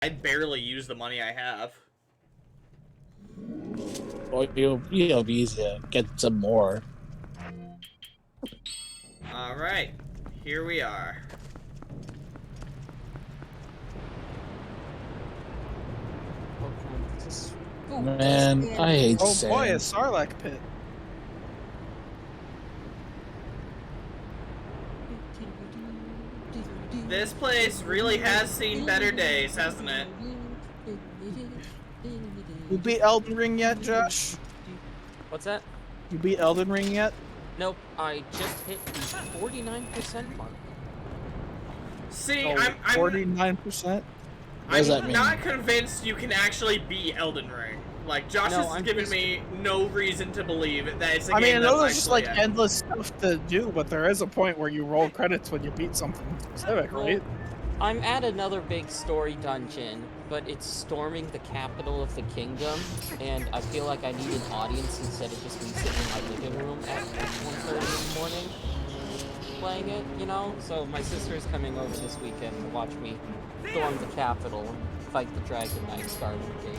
I barely use the money I have. Well, it'll be easy to get some more. Alright, here we are. Man, I hate sand. Oh boy, a Sarlacc pit. This place really has seen better days, hasn't it? You beat Elden Ring yet, Josh? What's that? You beat Elden Ring yet? Nope, I just hit the 49% mark. See, Oh, I'm 49%? does that I'm mean? not convinced you can actually beat Elden Ring. Like, Josh No, has I'm given just- me no reason to believe that it's a I game mean, I know that's there's just like actually endless stuff to do, but there is a point where you roll credits when you beat something specific, Well, right? I'm at another big story dungeon, but it's storming the capital of the kingdom, and I feel like I need an audience instead of just me sitting in my living room at 1:30 in the morning playing it, you know? So my sister is coming over this weekend to watch me storm the capital and fight the Dragon Knight Scarlet Gate.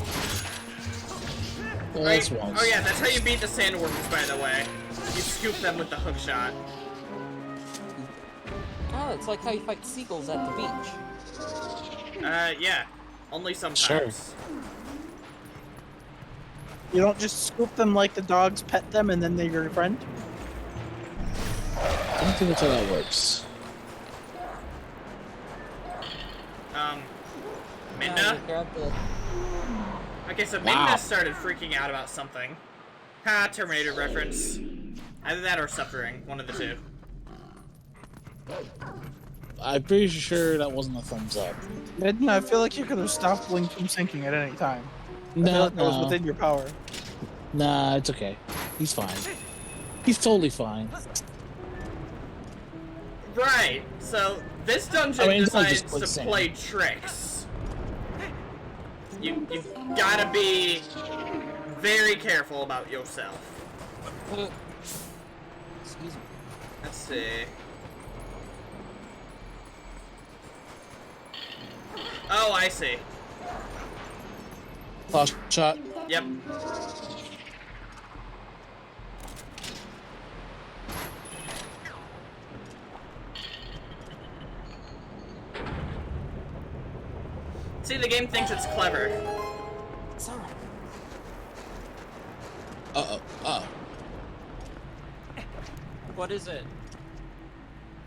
Well, that's once. Oh yeah, that's how you beat the sandworms, by the way. You scoop them with the hook shot. Oh, it's like how you fight seagulls at the beach. Yeah. Only sometimes. Sure. You don't just scoop them like the dogs, pet them, and then they're your friend? I don't think that's how that works. Minna? You grab the... Okay, so Wow. Minna started freaking out about something. Ha, Terminator reference. Either that or suffering, one of the two. I'm pretty sure that wasn't a thumbs up. Midna, I feel like you could have stopped Link from sinking at any time. I feel No, like that was within your power. Nah, it's okay. He's fine. He's totally fine. Right, so this dungeon I mean, don't decides just put to sand. play tricks. You've gotta be very careful about yourself. Excuse me. Let's see. Oh, I see. Flash shot. Yep. See, the game thinks it's clever. It's on. Uh-oh. What is it?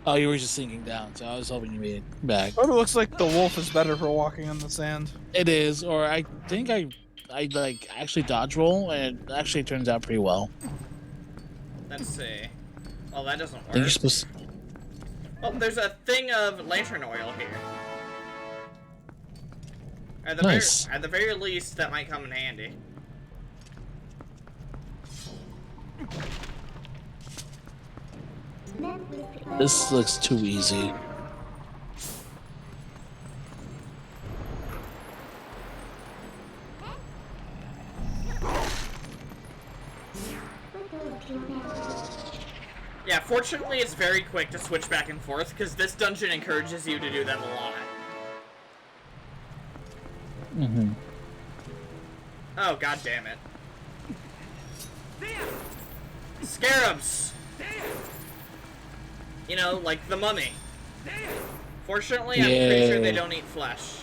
Oh, you were just sinking down, so I was hoping you made it back. But it looks like the wolf is better for walking on the sand. It is, or I think I like actually dodge roll, and it actually turns out pretty well. Let's see. Oh, that doesn't I think you're work. supposed. Oh, there's a thing of lantern oil here. At the, Nice. at the very least, that might come in handy. This looks too easy. Yeah, fortunately, it's very quick to switch back and forth, because this dungeon encourages you to do them a lot. Mm-hmm. Oh, god damn it. Scarabs! You know, like the mummy. Fortunately, I'm pretty sure they don't eat flesh.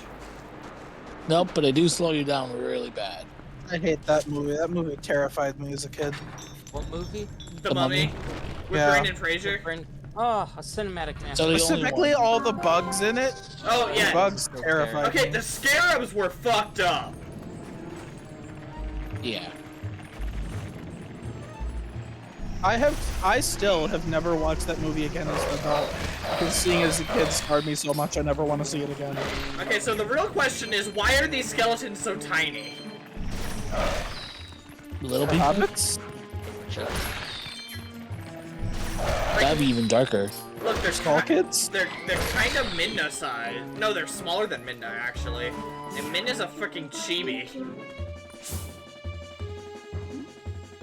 Nope, but they do slow you down really bad. I hate that movie. That movie terrified me as a kid. What movie? The Mummy. With Yeah. Brendan Fraser. Oh, a cinematic So masterpiece. the only Specifically, one. all the bugs in it. Oh, The yeah. bugs terrified Okay, me. the scarabs were fucked up. Yeah. I still have never watched that movie again as an adult. Because seeing it as a kid scarred me so much I never want to see it again. Okay, so the real question is, why are these skeletons so tiny? Little The people. hobbits? That'd be even darker. Look, they're Skull kids? They're kind of Midna size. No, they're smaller than Midna, actually. And Midna's a freaking chibi.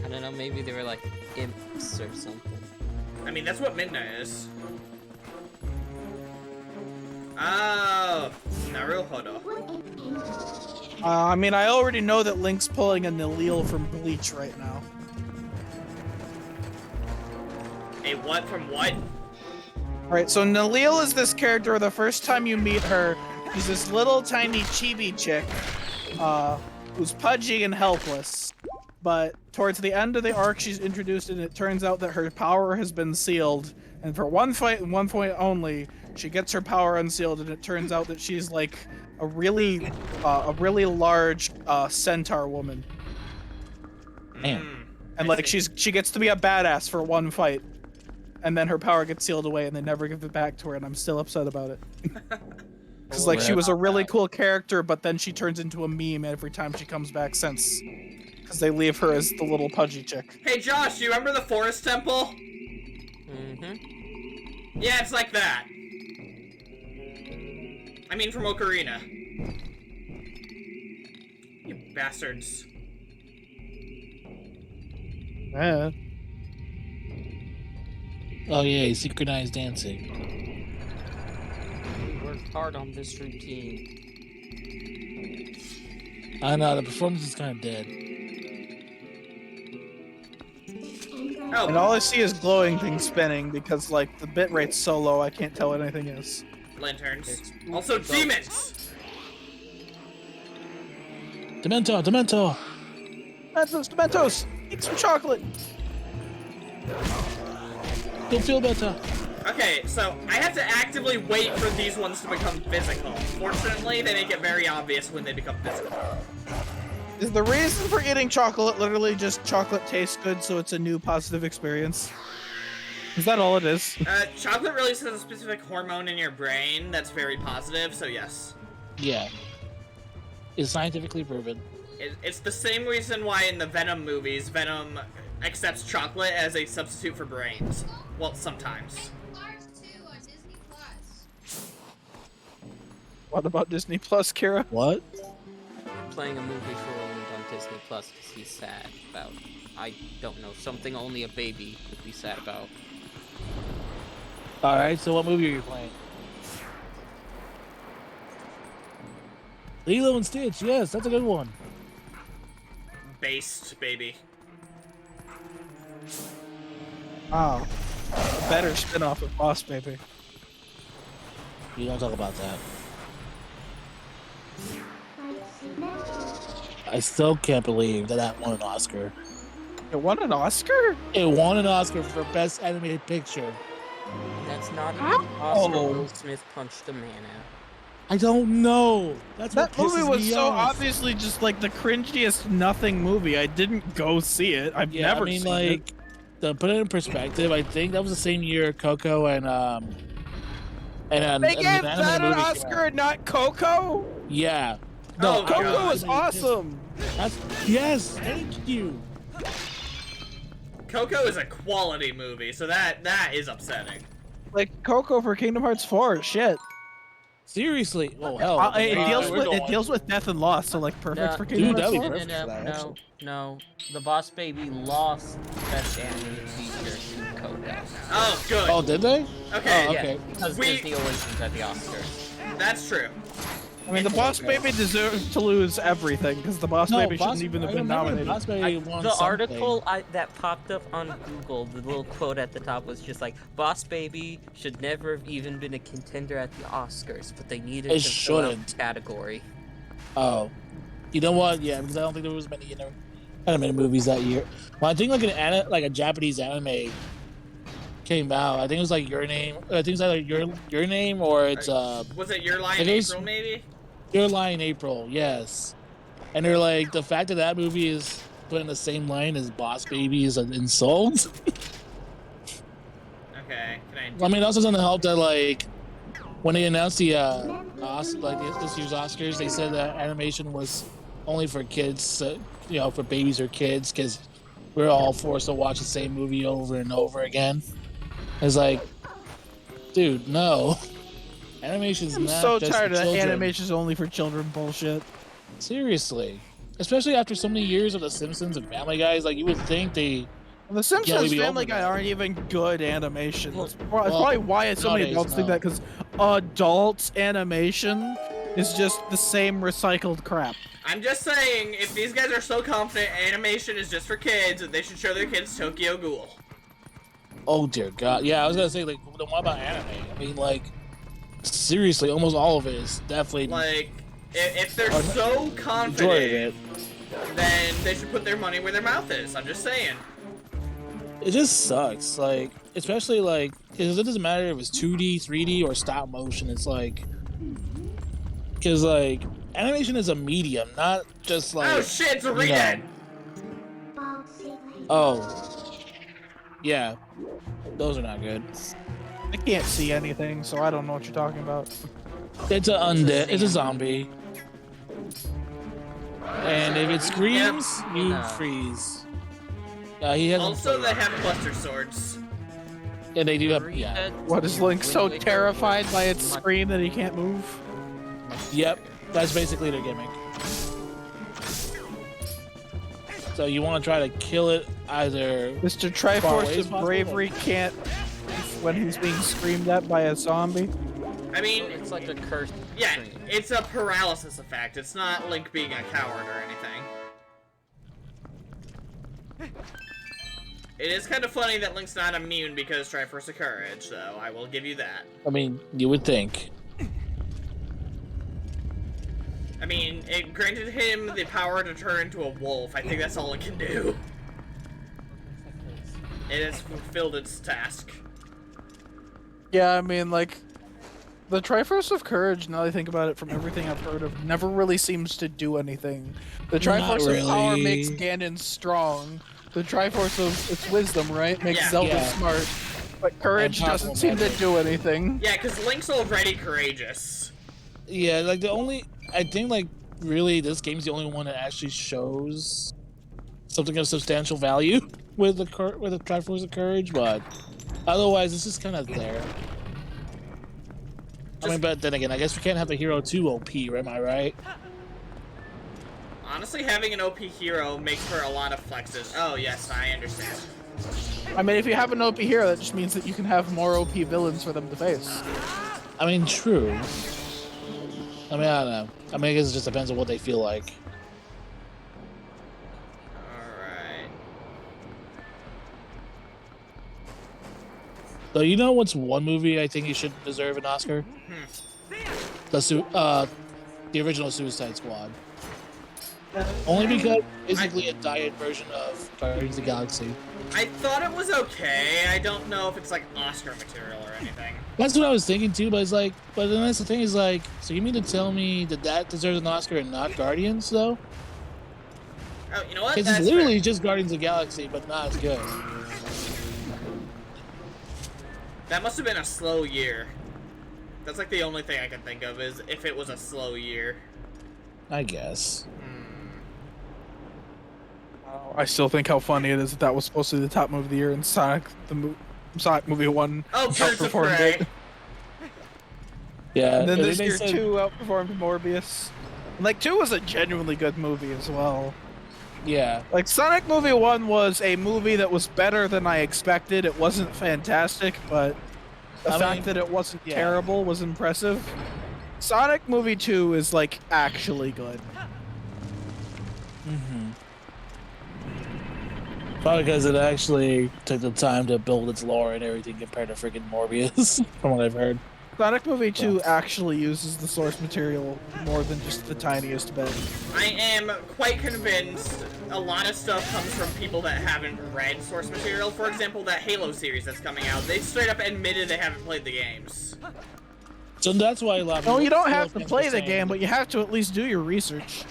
I don't know, maybe they were like imps or something. I mean, that's what Midna is. Oh, Naruhodo. I mean, I already know that Link's pulling a Nalil from Bleach right now. A what from what? Right, so Nalil is this character. The first time you meet her, she's this little tiny chibi chick, who's pudgy and helpless. But towards the end of the arc, she's introduced, and it turns out that her power has been sealed. And for one fight and one point only, she gets her power unsealed, and it turns out that she's like a really large centaur woman. Damn. And like she gets to be a badass for one fight, and then her power gets sealed away, and they never give it back to her, and I'm still upset about it. Because like she was a really cool character, but then she turns into a meme every time she comes back since. Because they leave her as the little pudgy chick. Hey Josh, do you remember the Forest Temple? Mm-hmm. Yeah, it's like that. I mean, from Ocarina. You bastards. Yeah. Oh yeah, synchronized dancing. We worked hard on this routine. I know, the performance is kind of dead. Oh, And all I see is glowing things spinning because like the bit rate's so low I can't tell what anything is. lanterns. Also, demons! Demento! Dementos! Eat some chocolate! You'll feel better. Okay, so I have to actively wait for these ones to become physical. Fortunately, they make it very obvious when they become physical. Is the reason for eating chocolate literally just chocolate tastes good, so it's a new positive experience? Is that all it is? Chocolate releases a specific hormone in your brain that's very positive, so yes. Yeah. It's scientifically proven. It's the same reason why in the Venom movies, Venom accepts chocolate as a substitute for brains. Well, sometimes. What about Disney Plus, Kira? What? Playing a movie for Roland on Disney Plus because he's sad about, I don't know, something only a baby would be sad about. Alright, so what movie are you playing? Lilo and Stitch, yes, that's a good one. Based, baby. Oh. A better spin-off of Boss Baby. You don't talk about that. I still can't believe that won an Oscar. It won an Oscar? It won an Oscar for Best Animated Picture. That's not an Oscar Will Smith punched a man out. I don't know. That's what That movie pisses was me so off. obviously just like the cringiest nothing movie. I didn't go see it. I've Yeah, never I mean, seen like, it. to put it in perspective, I think that was the same year Coco and They an gave animated that an movie came Oscar out. and not Coco? Yeah. Oh, Coco God. was awesome. Yes, thank you. Coco is a quality movie, so that is upsetting. Like Coco for Kingdom Hearts 4. Shit. Seriously. Oh hell. It deals we're with going. it deals with death and loss, so like perfect No, for Kingdom Dude, Hearts that'd be 4. perfect for that, actually. No. The Boss Baby lost Best Animated Feature to Coco. Oh, good. Oh, did they? Okay, Oh, Yeah, okay. because We- Disney always wins at the Oscars. that's true. I mean, the Boss Baby deserves to lose everything because the Boss Baby shouldn't even have been nominated. Boss Baby won The something. article that popped up on Google, the little quote at the top was just like, Boss Baby should never have even been a contender at the Oscars, but they needed It to fill out shouldn't. the category. Oh, you know what? Yeah, because I don't think there was many animated movies that year. Well, I think like a Japanese anime came out. I think it was like Your Name. I think it's either Your Name or it's Was it Your Line It is- April, maybe? Your Lie in April. Yes, and they're like the fact that that movie is put in the same line as Boss Baby is an insult. Okay, can I mean, it also doesn't help that like when they announced the this year's Oscars, they said that animation was only for kids, for babies or kids, because we're all forced to watch the same movie over and over again. It's like, dude, no. Animation's I'm not so just tired for of that children. animation's only for children bullshit. Seriously, especially after so many years of The Simpsons and Family Guy, like you would think they. The Simpsons, maybe Family over Guy that. aren't even good animation. Well, That's probably why so many nowadays, adults think no. that, because adult animation is just the same recycled crap. I'm just saying, if these guys are so confident animation is just for kids, they should show their kids Tokyo Ghoul. Oh dear God! Yeah, I was gonna say like, then what about anime? I mean, like, seriously, almost all of it is definitely Like, if they're so majority of confident, it. then they should put their money where their mouth is. I'm just saying. It just sucks, like, especially like, because it doesn't matter if it's 2D, 3D, or stop motion. It's like, because like, animation is a medium, not just like. Oh shit, it's a redhead! Oh, yeah, those are not good. I can't see anything, so I don't know what you're talking about. It's an undead. It's a zombie. And if it screams, you freeze. He has. Also, they have cluster swords. And they do have. Yeah. What, is Link so terrified by its scream that he can't move? Yep. That's basically their gimmick. So you want to try to kill it either. Mr. Far away as Triforce's possible? bravery can't when he's being screamed at by a zombie. I mean, It's like a cursed yeah, scream. it's a paralysis effect. It's not Link being a coward or anything. It is kind of funny that Link's not immune because Triforce of Courage, though. I will give you that. I mean, you would think. I mean, it granted him the power to turn into a wolf. I think that's all it can do. It has fulfilled its task. Yeah, I mean, like, the Triforce of Courage, now that I think about it, from everything I've heard of, never really seems to do anything. The Triforce of Power really. makes Ganon strong. The Triforce of its Wisdom, right, makes Yeah. Zelda Yeah. smart. But Courage And doesn't Powerful seem to Magic. do anything. Yeah, because Link's already courageous. Yeah, like the only. I think, like, really, this game's the only one that actually shows something of substantial value with the Triforce of Courage, but otherwise, it's just kind of there. I mean, but then again, I guess we can't have a hero too OP, am I right? Honestly, having an OP hero makes for a lot of flexes. Oh, yes, I understand. I mean, if you have an OP hero, that just means that you can have more OP villains for them to face. I mean, true. I mean, I don't know. I mean, I guess it just depends on what they feel like. Alright. So you know what's one movie I think you should deserve an Oscar? The original Suicide Squad. Only because it's basically a diet version of Guardians of the Galaxy. I thought it was okay. I don't know if it's like Oscar material or anything. That's what I was thinking too, but it's like, but then that's the thing is like, so you mean to tell me that that deserves an Oscar and not Guardians though? Oh, you know what? Because That's it's literally fair. just Guardians of the Galaxy, but not as good. That must have been a slow year. That's like the only thing I can think of is if it was a slow year. I guess. I still think how funny it is that that was supposed to be the top movie of the year, and Sonic Sonic movie 1 Oh, Birds of outperformed Prey. it. Yeah. And then and this they year said- 2 outperformed Morbius. And, like, 2 was a genuinely good movie as well. Yeah. Like, Sonic movie 1 was a movie that was better than I expected. It wasn't fantastic, but the I fact mean, that it wasn't yeah. terrible was impressive. Sonic movie 2 is, like, actually good. Mm-hmm. Probably because it actually took the time to build its lore and everything compared to freaking Morbius, from what I've heard. Sonic movie 2 actually uses the source material more than just the tiniest bit. I am quite convinced a lot of stuff comes from people that haven't read source material. For example, that Halo series that's coming out. They straight up admitted they haven't played the games. So that's why a lot of No, people- you don't people have to fans play were the saying- game, but you have to at least do your research.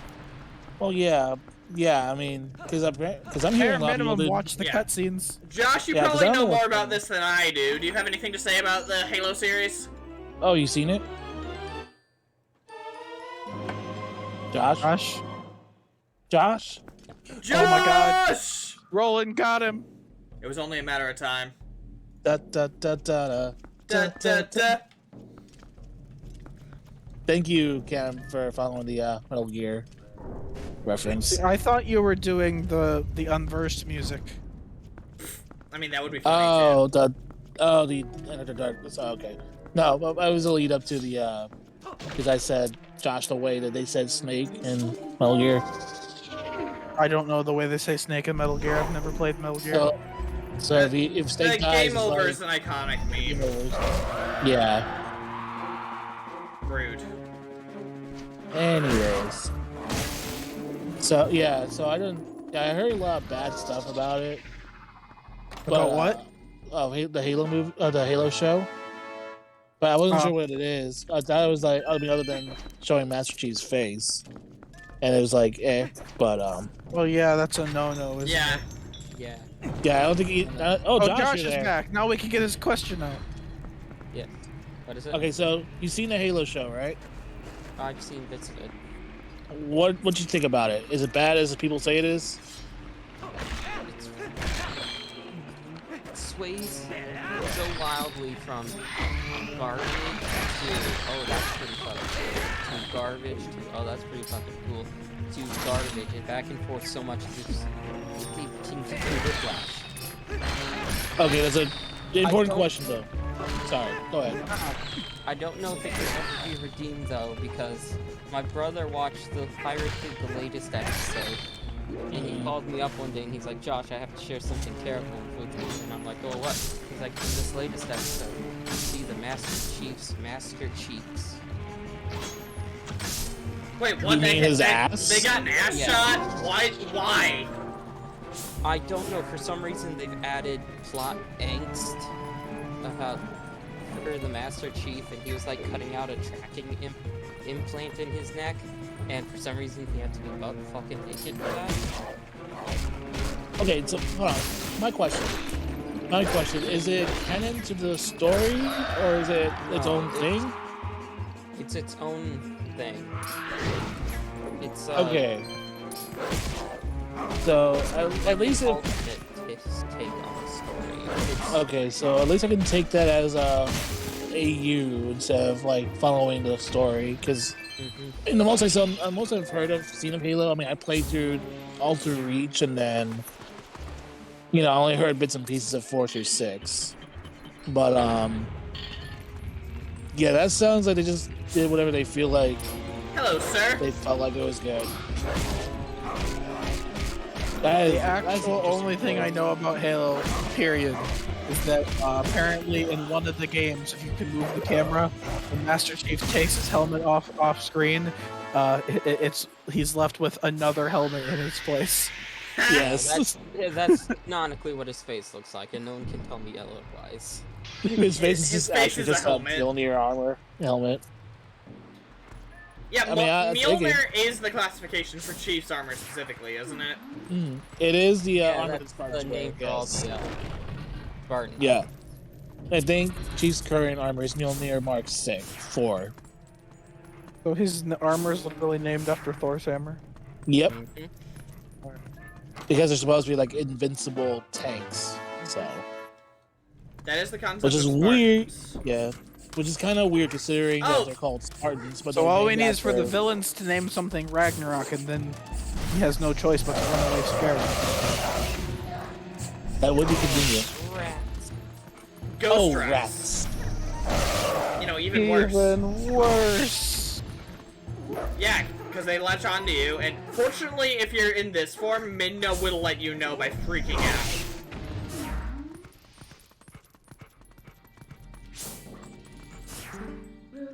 Well, yeah. I mean, because I'm Bare hearing a lot of people minimum, that- watch the Yeah. cutscenes. Josh, you Yeah, 'cause probably I know don't know more what's about going this than I do. Do you have anything to say about the Halo series? Oh, you seen it? Josh? Gosh. Josh? Josh! Oh my God. Roland got him. It was only a matter of time. Da, da, da, da, da. Da, da, da. Thank you, Cam, for following the Metal Gear reference. I thought you were doing the unversed music. I mean, that would be funny Oh, the Enter the Darkness. Oh, okay. No, but I was a lead up to the because I said Josh the way that they said Snake in Metal Gear. I don't know the way they say Snake in Metal Gear. I've never played Metal Gear. So if Snake The dies, game it's over like, is an iconic game meme. over. Yeah. Rude. Anyways. So yeah, so I heard a lot of bad stuff about it. About what? The Halo movie, the Halo show. But I wasn't sure what it is. I thought it was like, I mean, other than showing Master Chief's face, and it was like, But Well, yeah, that's a no-no, isn't Yeah. it? Yeah. yeah, I don't think he. Oh, Josh, Josh you're is there. back. Now we can get his question out. Yeah. What is it? Okay, so you've seen the Halo show, right? I've seen bits of it. What you think about it? Is it bad as people say it is? It sways so wildly from garbage to, oh, that's pretty fucking cool, to garbage to, oh, that's pretty fucking cool, to garbage, and back and forth so much, it's can whiplash. Okay, that's an important don't- question, though. Sorry, go ahead. I don't know if it can ever be redeemed, though, because my brother watched the pirated the latest episode, and he called me up one day, and he's like, Josh, I have to share something terrible with you, and I'm like, oh, what? He's like, in this latest episode, you see the Master Chief's Master Cheeks. Wait, what? You mean his ass? They got an ass Yeah. shot? Why? I don't know, for some reason they've added plot angst about for the Master Chief, and he was like cutting out a tracking implant in his neck, and for some reason he had to be butt fucking naked for that. Okay, so hold on. My question: is it canon to the story, or is it its No, own thing? It's its own thing. It's Okay. So at least it. alternate take on the story. It's, Okay, so at least I can take that as AU instead of like following the story, because in the most I've heard of seen of Halo. I mean, I played through Alter Reach, and then I only heard bits and pieces of 4 through 6. But yeah, that sounds like they just did whatever they feel like Hello, sir. they felt like it was good. That is, The that's actual interesting only thing I story. know about Halo, period, is that apparently in one of the games, if you can move the camera, when Master Chief takes his helmet off screen, he's left with another helmet in its place. Yes, that's canonically what his face looks like, and no one can tell me otherwise. his face is His just face actually is a just a helmet. Mjolnir armor helmet. Yeah, I mean, I dig Mjolnir is the classification for Chief's armor specifically, isn't it? It is the Yeah, armor that that's Spartans the wear, name for all yes. the Spartans. Yeah. I think Chief's current armor is Mjolnir Mark 4. So his armor is literally named after Thor's hammer. Yep. Mhm. Because they're supposed to be like invincible tanks. So, That is the concept. which is of weird. Spartans. Yeah. Which is kind of weird considering Oh. that they're called Spartans. But So they're all we named need is for the after- villains to name something Ragnarok, and then he has no choice but to run away scared. That would be convenient. Rats. Ghost Oh, rats. rats. Even worse. Even worse. Yeah, because they latch onto you, and fortunately, if you're in this form, Minna will let you know by freaking out.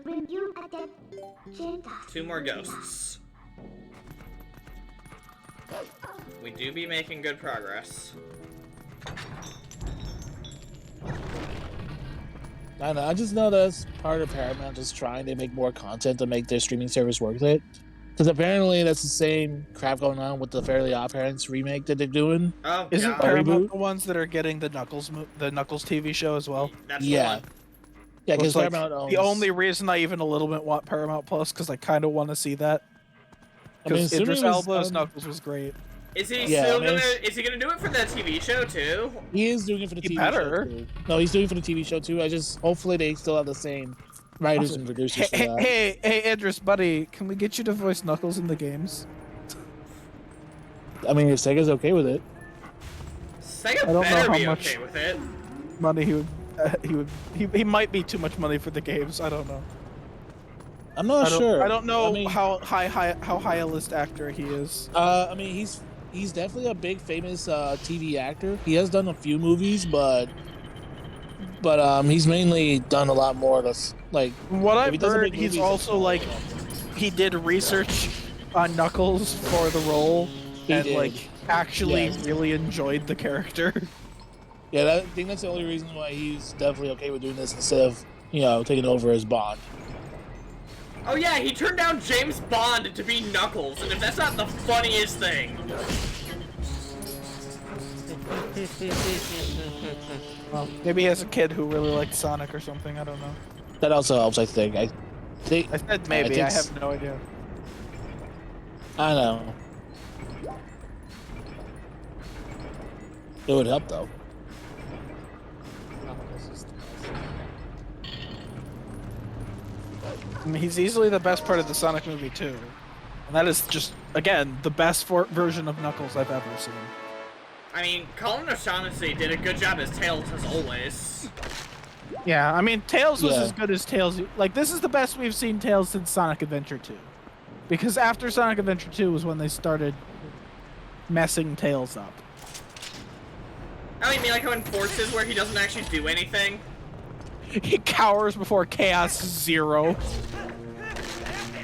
Bring you attention. 2 more ghosts. We do be making good progress. I don't know. I just know that's part of Paramount just trying to make more content to make their streaming service worth it. Because apparently that's the same crap going on with the Fairly Odd Parents remake that they're doing. Oh, Isn't God. Paramount reboot? the ones that are getting the Knuckles TV show as well? That's Yeah. the one. Yeah, because It's like Paramount owns... the only reason I even a little bit want Paramount Plus, because I kind of want to see that. I mean, Because assuming Idris it was Elba's done- Knuckles was great. Is he Yeah, still I mean, gonna? it's- Is he gonna do it for the TV show too? He is doing it for the He TV better. show too. No, he's doing it for the TV show too. I just hopefully they still have the same writers and producers for that. Hey, Idris, buddy, can we get you to voice Knuckles in the games? I mean, if Sega's okay with it. Sega I don't know better how be much- okay with it. Money he would he might be too much money for the games. I don't know. I'm not sure. I don't know I mean, how high a list actor he is. I mean, he's definitely a big famous TV actor. He has done a few movies, but he's mainly done a lot more. That's like What if he I've doesn't heard, make he's movies, also like he did research on Knuckles for the role, and did. like actually Yes. really enjoyed the character. Yeah, I think that's the only reason why he's definitely okay with doing this instead of taking over as Bond. Oh yeah, he turned down James Bond to be Knuckles, and if that's not the funniest thing. Well, maybe he has a kid who really liked Sonic or something. I don't know. That also helps, I think. I said maybe. I have no idea. I know. It would help though. I mean, he's easily the best part of the Sonic movie too, and that is just again the best version of Knuckles I've ever seen. I mean, Colin O'Shaughnessy did a good job as Tails as always. Yeah, I mean, Tails was Yeah. as good as Tails. Like, this is the best we've seen Tails since Sonic Adventure 2. Because after Sonic Adventure 2 was when they started messing Tails up. Oh, you mean like how in Forces where he doesn't actually do anything? He cowers before Chaos Zero.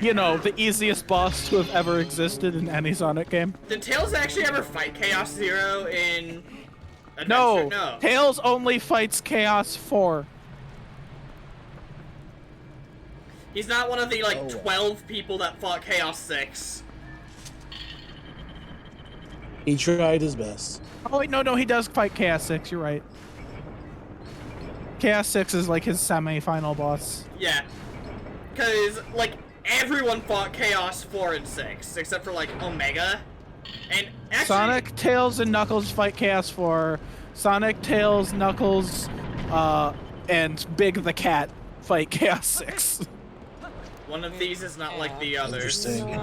You know, the easiest boss to have ever existed in any Sonic game. Did Tails actually ever fight Chaos Zero in Adventure? No, No. Tails only fights Chaos 4. He's not one of the, like, Oh. 12 people that fought Chaos 6. He tried his best. Oh, wait, no, he does fight Chaos 6, you're right. Chaos 6 is like his semi-final boss. Yeah. Because, like, everyone fought Chaos 4 and 6, except for, like, Omega. And actually... Sonic, Tails, and Knuckles fight Chaos 4. Sonic, Tails, Knuckles, and Big the Cat fight Chaos 6. One of these is not like the others. Interesting.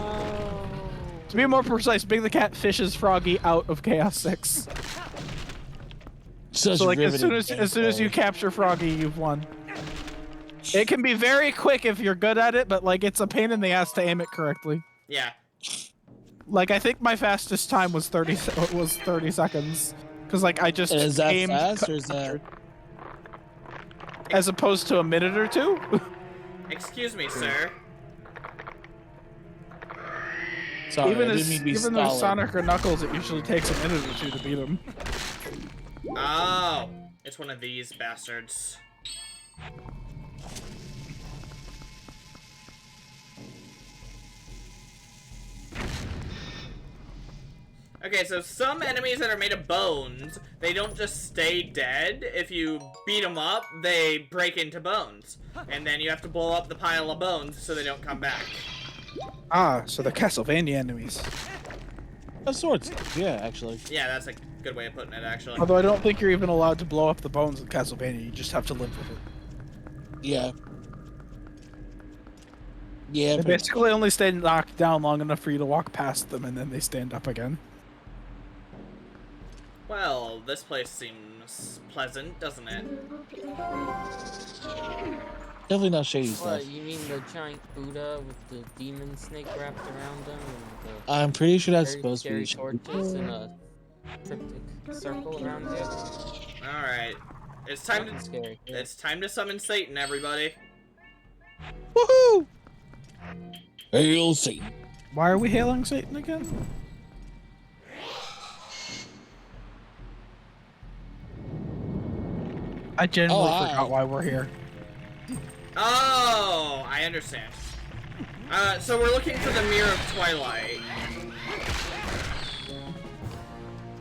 To be more precise, Big the Cat fishes Froggy out of Chaos 6. Such So like as soon riveting as you gameplay. capture Froggy, you've won. It can be very quick if you're good at it, but like it's a pain in the ass to aim it correctly. Yeah. Like I think my fastest time was 30 seconds, because like I just Is that aimed fast or is that? as opposed to a minute or two. Excuse me, sir. Sorry, even I didn't mean to be with stalling. Sonic or Knuckles, it usually takes a minute or two to beat them. Oh. It's one of these bastards. Okay, so some enemies that are made of bones, they don't just stay dead. If you beat them up, they break into bones. And then you have to blow up the pile of bones so they don't come back. Ah, so the Castlevania enemies. Of sorts. Yeah, actually. Yeah, that's a good way of putting it, actually. Although I don't think you're even allowed to blow up the bones in Castlevania. You just have to live with it. Yeah. Yeah. They basically only stay knocked down long enough for you to walk past them, and then they stand up again. Well, this place seems pleasant, doesn't it? Definitely not shady stuff. What, you mean the giant Buddha with the demon snake wrapped around him and the I'm pretty sure that's very supposed to be. scary torches and a cryptic circle around you? Alright. It's time Fucking to scary. Yeah. it's time to summon Satan, everybody. Woohoo! Hail Satan. Why are we hailing Satan again? I genuinely Oh, forgot why we're here. Oh, I understand. So we're looking for the Mirror of Twilight.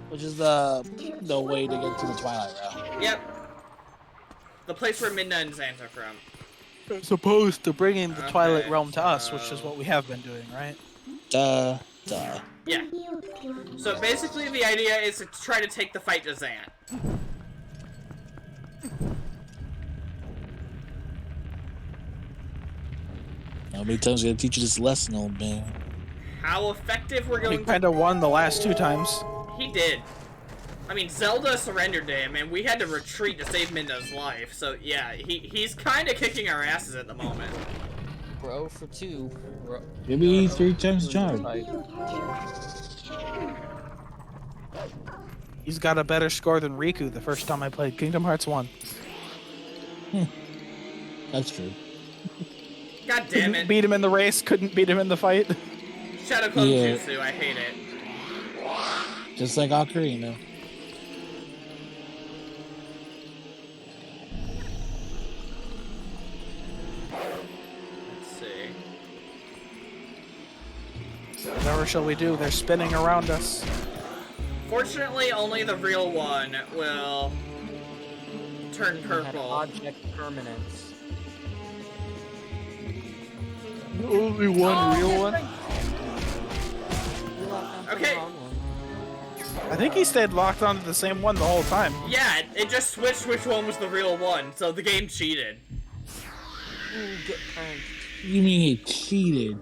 Which is the way to get to the Twilight Realm. Yep. The place where Midna and Zant are from. As opposed to bringing the Okay, Twilight Realm to us, which so- is what we have been doing, right? Duh. Yeah. So basically the idea is to try to take the fight to Zant. How many times I gotta teach you this lesson, old man? How effective we're We going to... kind of won the last two times. He did. I mean, Zelda surrendered to him, and we had to retreat to save Midna's life. So yeah, he's kind of kicking our asses at the moment. Bro for 2. Bro. Maybe 3 times the charm. He's got a better score than Riku the first time I played Kingdom Hearts 1. That's true. God damn Couldn't it. beat him in the race, couldn't beat him in the fight. Shadow Clone Yeah. Jutsu, I hate it. Just like Ocarina. Let's see. Whatever shall we do? They're spinning around us. Fortunately, only the real one will turn Had purple. object permanence. Only one real one? Okay. I think he stayed locked onto the same one the whole time. Yeah, it just switched which one was the real one, so the game cheated. Ooh, get pranked. You mean he cheated?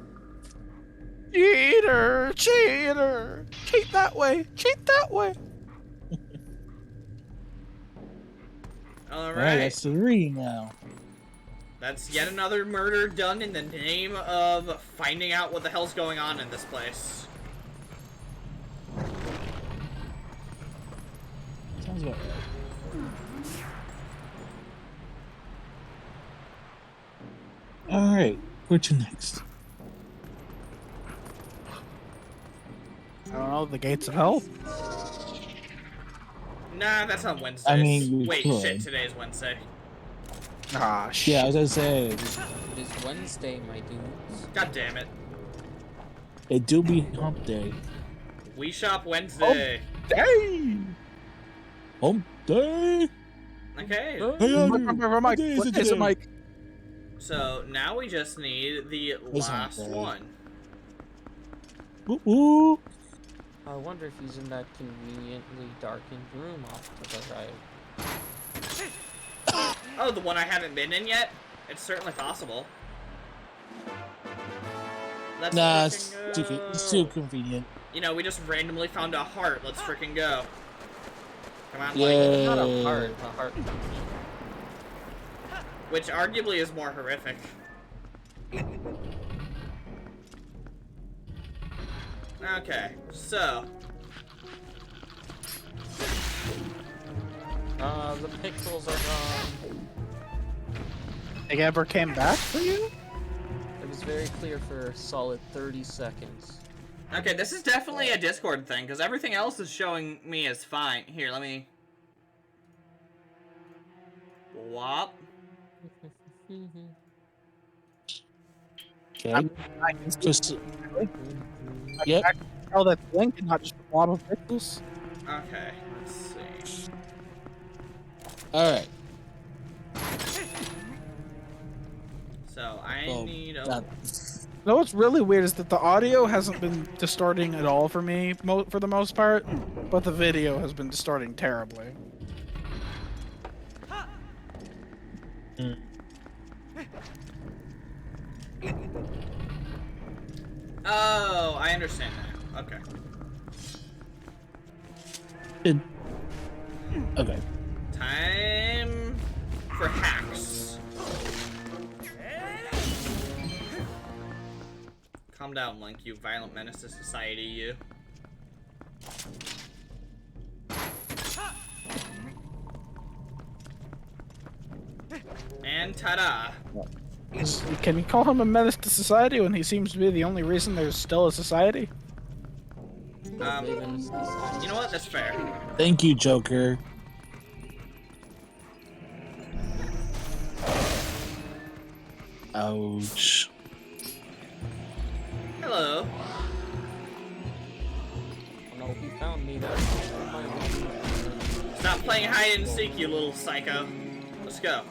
Cheater! Cheater! Cheat that way! Cheat that way! Alright, Alright. that's 3 now. That's yet another murder done in the name of finding out what the hell's going on in this place. Sounds about right. Alright, where to next? I don't know, the gates of hell? Nah, that's on Wednesday. I mean, we wait, could. shit, today's Wednesday. Ah, shit. Yeah, I was gonna say, It is Wednesday, my dudes. God damn it. it do be hump day. We shop Wednesday. Dang! Hump day? Okay. Hey, Remember, Mike. what day is What it day is it, today? Mike? So now we just need the This last Wednesday. one. Ooh, ooh. I wonder if he's in that conveniently darkened room off to the right. Oh, the one I haven't been in yet? It's certainly possible. Let's Nah, freaking it's go. too convenient. You know, we just randomly found a heart. Let's freaking go. Come on, Yeah. Mike. Not a heart. Which arguably is more horrific. Okay, so The pixels are gone. They ever came back for you? It was very clear for a solid 30 seconds. okay, this is definitely a Discord thing because everything else is showing me as fine. Here, let me. Wop. Okay. I can still Just, yep. tell that's Link and not just a blob of pixels. Okay, let's see. Alright. So I Well, need a. that- You know what's really weird is that the audio hasn't been distorting at all for me, for the most part, but the video has been distorting terribly. Mm. Oh, I understand now. Okay. Okay. Time for hacks. Calm down, Link, you violent menace to society, you. And ta-da! Can you call him a menace to society when he seems to be the only reason there's still a society? You know what? That's fair. Thank you, Joker. Ouch. Hello. Oh no, he found me. That's Stop playing hide and seek, you little psycho. Let's go.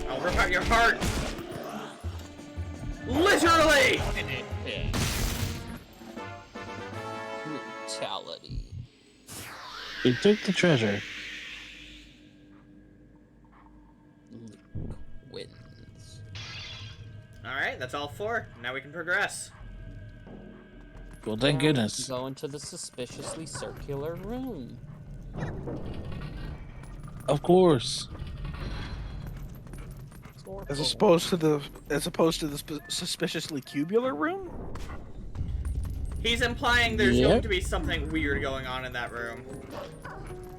I'll rip out your heart. Literally! brutality. They took the treasure. Luke wins. Alright, that's all 4. Now we can progress. Well, thank goodness. Go into the suspiciously circular room. Of course. As opposed to the suspiciously cubular room. He's implying there's Yep. going to be something weird going on in that room.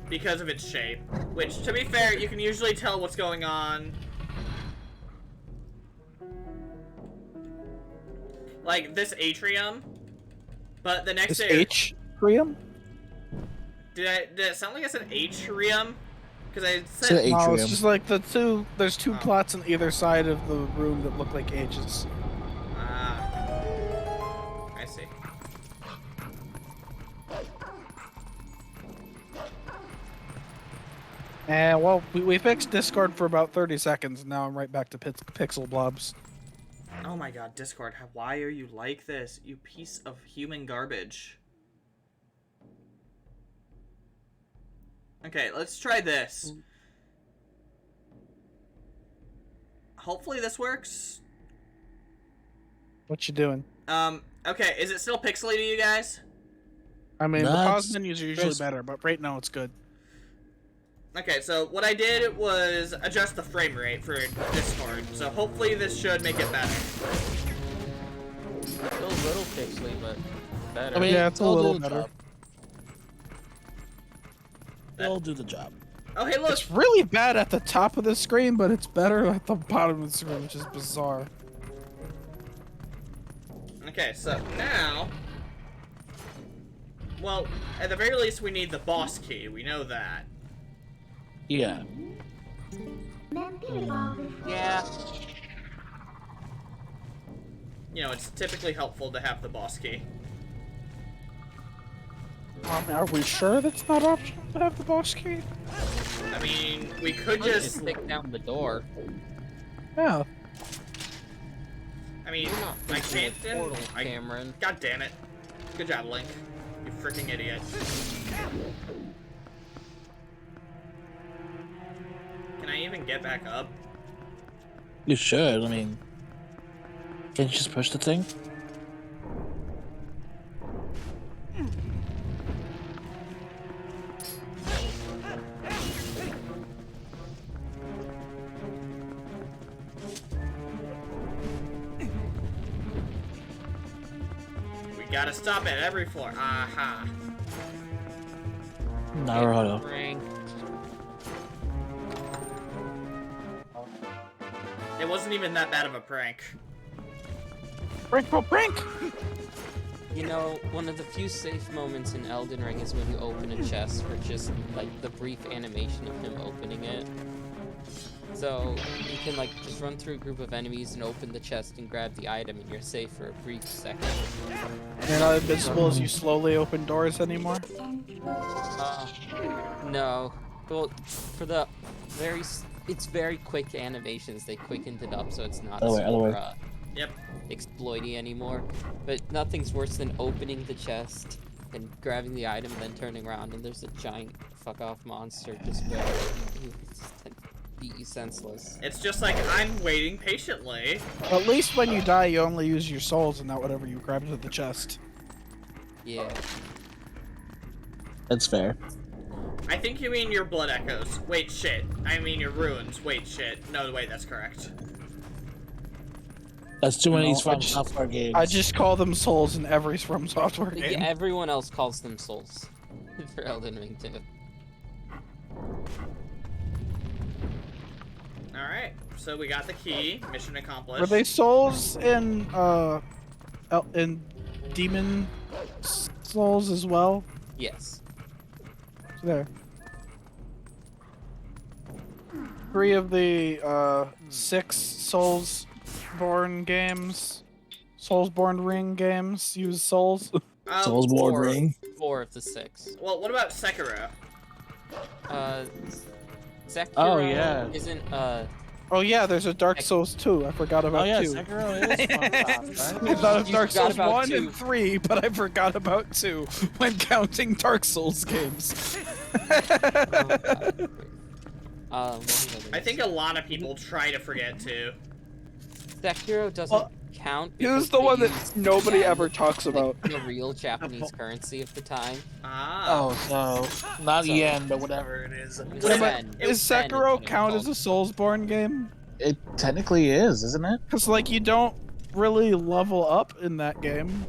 Because of its shape. Which, to be fair, you can usually tell what's going on. Like, this atrium. But the next This day... atrium? Did it sound like I said atrium? Because I It's an said... atrium. No, it's just like there's two Oh. plots on either side of the room that look like H's. Ah. I see. And well, we fixed Discord for about 30 seconds. Now I'm right back to pixel blobs. Oh my god, Discord, why are you like this? You piece of human garbage. Okay, let's try this. Hopefully this works. What you doing? Okay, is it still pixely to you guys? I mean, the That's pause menus are usually crisp. better, but right now it's good. Okay, so what I did was adjust the frame rate for Discord, so hopefully this should make it better. Still a little pixely, but better. I mean, Yeah, it's a they'll little do the better. job. They'll do the job. Oh, hey, look! It's really bad at the top of the screen, but it's better at the bottom of the screen, which is bizarre. Okay, so now... Well, at the very least, we need the boss key. We know that. Yeah. Yeah. You know, it's typically helpful to have the boss key. Are we sure that's not optional to have the boss key? I mean, we could Just just... kick down the door. Yeah. I mean, You're not I fixing can't... the portal, Cameron. God damn it. Good job, Link. You freaking idiot. Can I even get back up? You should. I mean, can't you just push the thing? We gotta stop at every floor. Aha. Naruto. Ring. It wasn't even that bad of a prank. Brink, brink! You know, one of the few safe moments in Elden Ring is when you open a chest for just, like, the brief animation of him opening it. So, you can, like, just run through a group of enemies and open the chest and grab the item and you're safe for a brief second. You're not invincible as you slowly open doors anymore? No. Well, for the it's very quick animations. They quickened it up so it's not Other way, other way. super, Yep. exploity anymore. But nothing's worse than opening the chest and grabbing the item and then turning around and there's a giant fuck off monster just beat you senseless. It's just like, I'm waiting patiently. At least when you die, you only use your souls and not whatever you grabbed at the chest. Yeah. That's fair. I think you mean your blood echoes. Wait, shit. I mean your runes. Wait, shit. No, wait, that's correct. That's too many No, From Software games. I just call them souls in every From Software game. Yeah, everyone else calls them souls for Elden Ring too. Alright, so we got the key. Mission accomplished. Were they souls in Demon Souls as well? Yes. There. 3 of the 6 Soulsborne games, Soulsborne Ring games use souls. Soulsborne Ring. 4 of the 6. Well, what about Sekiro? Sekiro Oh, yeah. isn't Oh yeah, there's a Dark Souls 2. I forgot about Oh yeah, 2. Sekiro is From Soft, right? I thought of You Dark forgot Souls about 1 2. and 3, but I forgot about 2 when counting Dark Souls games. I think a lot of people try to forget too. Sekiro doesn't Well- count. He was because the they one that used nobody yen, ever talks like, about. the real Japanese currency of the time. Ah. Oh, so not So- yen, but whatever it is. It was Yeah, but yen. Does Yen is Sekiro what it was count as called. a Soulsborne game? It technically is, isn't it? Because, like, you don't really level up in that game.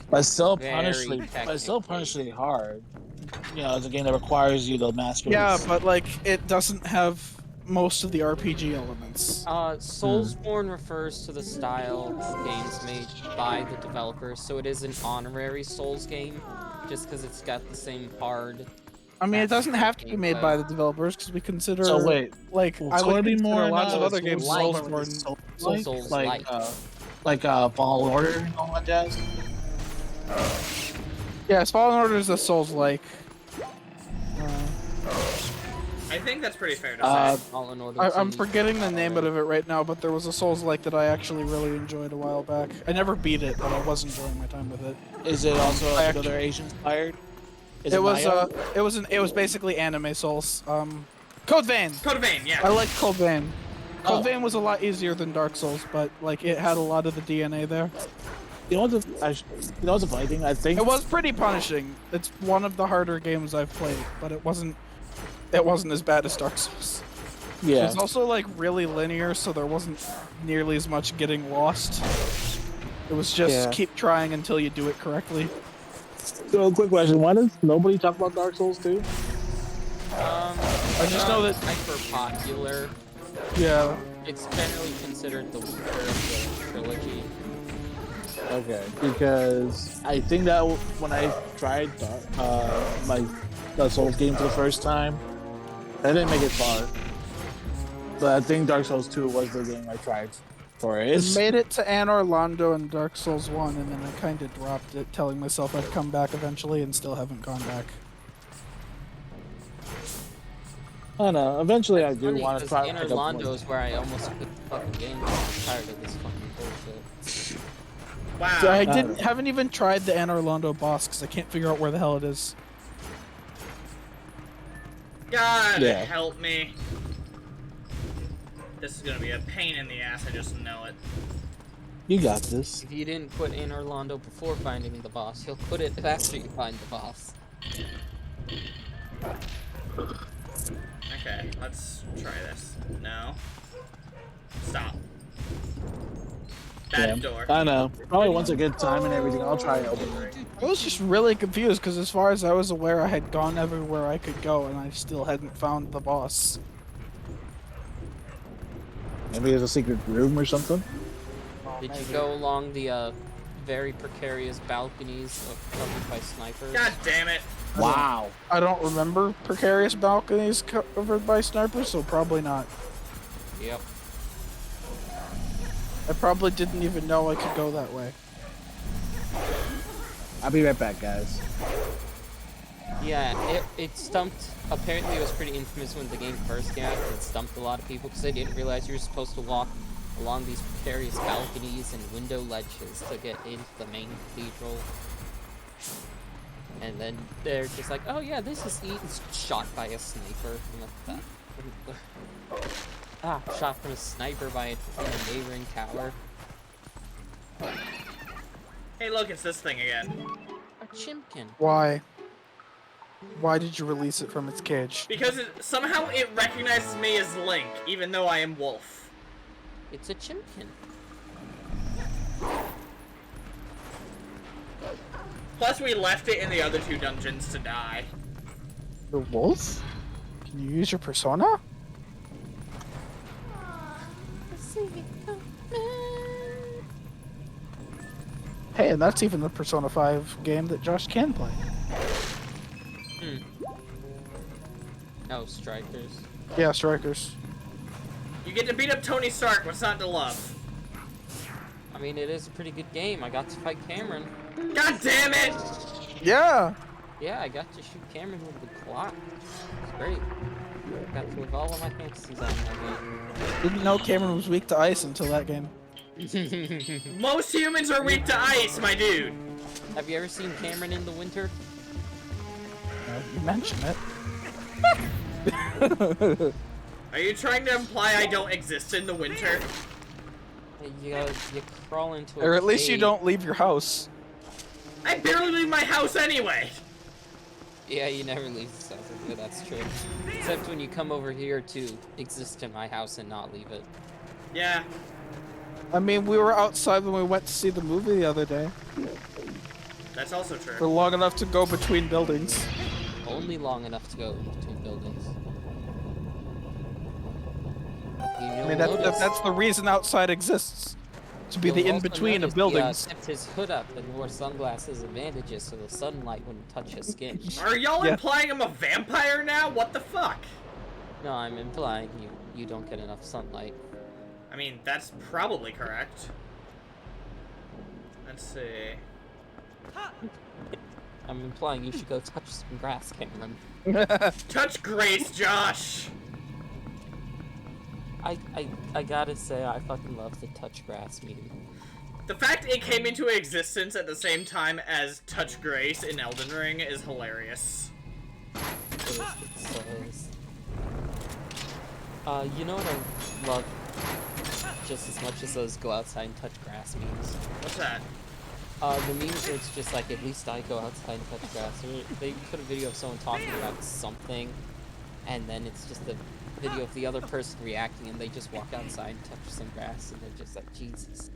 But still Very punishingly hard. You know, it's a game that requires you to master. Yeah, this. but, like, it doesn't have most of the RPG elements. Soulsborne refers to the style of games made by the developers, so it is an honorary Souls game, just because it's got the same hard. I mean, it doesn't have to be made by gameplay. the developers, because we consider, So wait, like, well, I it's would gonna be consider more lots of not other games Souls-like. Soulsborne. Souls-like. like Fallen Order and all that jazz. Yeah, Fallen Order is a Souls-like. I think that's pretty fair to say. Fallen Order I'm 2. forgetting the name of it right now, but there was a Souls-like that I actually really enjoyed a while back. I never beat it, but I was enjoying my time with it. Is it also like actually- another Asian inspired? Is It was Mayo? it was basically anime Souls. Code Vein. Code Vein, I yeah. like Code Vein. Code Oh. Vein was a lot easier than Dark Souls, but like it had a lot of the DNA there. You know what's the funny thing? I think It was pretty punishing. It's one of the harder games I've played, but it wasn't as bad as Dark Souls. yeah. It's also like really linear, so there wasn't nearly as much getting lost. It was just Yeah. keep trying until you do it correctly. So, quick question: why does nobody talk about Dark Souls 2? I just know that hyper popular. yeah. It's generally considered the weaker of the trilogy. Okay, because I think that when I tried the Souls game for the first time, I didn't make it far. But I think Dark Souls 2 was the game I tried for it. I made it to Anor Londo in Dark Souls 1, and then I kind of dropped it, telling myself I'd come back eventually, and still haven't gone back. I don't know. Eventually, I do Funny, want to 'cause try. Inner pick up Londo more. is where I almost quit the fucking game. I'm tired of this fucking bullshit. Wow. So I haven't even tried the Anor Londo boss, because I can't figure out where the hell it is. God Yeah. help me. This is gonna be a pain in the ass, I just know it. You got this. If you didn't quit Inner Londo before finding the boss, he'll quit it after you find the boss. Okay, let's try this. No. Stop. That Yeah. door. I know. Probably once I get time and everything, I'll try Elden Ring. I was just really confused, because as far as I was aware, I had gone everywhere I could go, and I still hadn't found the boss. Maybe there's a secret room or something. Did you go along the very precarious balconies covered by snipers? God damn it. Wow. I don't remember precarious balconies covered by snipers, so probably not. Yep. I probably didn't even know I could go that way. I'll be right back, guys. Yeah, it stumped. Apparently, it was pretty infamous when the game first came out. It stumped a lot of people because they didn't realize you were supposed to walk along these precarious balconies and window ledges to get into the main cathedral. And then they're just like, oh yeah, this is Eaton's shot by a sniper. What the? Shot from a sniper by a neighboring tower. Hey, look, it's this thing again. A chimkin. Why? Why did you release it from its cage? Because somehow it recognizes me as Link, even though I am Wolf. It's a chimkin. Plus, we left it in the other two dungeons to die. The wolf? Can you use your persona? Hey, and that's even the Persona 5 game that Josh can play. Oh, strikers. Yeah, Strikers. You get to beat up Tony Stark, what's not to love? I mean, it is a pretty good game. I got to fight Cameron. God damn it! Yeah! Yeah, I got to shoot Cameron with the clock. It's great. Got to live all of my fantasies on that Didn't know Cameron was weak to ice until that game. game. Most humans are weak to ice, my dude. Have you ever seen Cameron in the winter? You mention it. Are you trying to imply I don't exist in the winter? You crawl into a Or at least you cave. don't leave your house. I barely leave my house anyway. Yeah, you never leave the house. Yeah, that's true. Except when you come over here to exist in my house and not leave it. Yeah. I mean, we were outside when we went to see the movie the other day. That's also For true. long enough to go between buildings. Only long enough to go between buildings. I mean, that's the reason outside exists. To be the in-between of buildings. He tipped his hood up and wore sunglasses and bandages so the sunlight wouldn't touch his skin. Are y'all Yeah. implying I'm a vampire now? What the fuck? No, I'm implying you don't get enough sunlight. I mean, that's probably correct. Let's see. I'm implying you should go touch some grass, Cameron. Touch Grace, Josh! I gotta say, I fucking love the touch grass meme. The fact it came into existence at the same time as Touch Grace in Elden Ring is hilarious. You know what I love just as much as those go outside and touch grass memes? What's that? The memes where it's just like, at least I go outside and touch grass. Or they put a video of someone talking about something, and then it's just a video of the other person reacting, and they just walk outside and touch some grass, and they're just like, Jesus.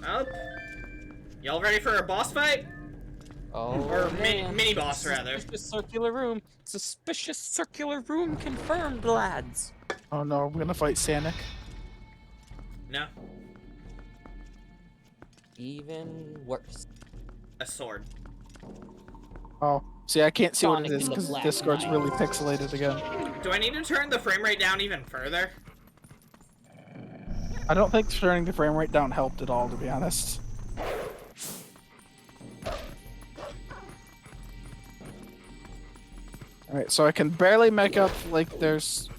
Oh. Y'all ready for a boss fight? Oh, Or man. mini boss, rather. Suspicious circular room. Suspicious circular room confirmed, lads. Oh no, we're gonna fight Sanic. No. Even worse. A sword. Oh, see, I can't see Sonic what it is and the because Black Discord's Knight. really pixelated again. Do I need to turn the frame rate down even further? I don't think turning the frame rate down helped at all, to be honest. Alright, so I can barely make out, like, there's,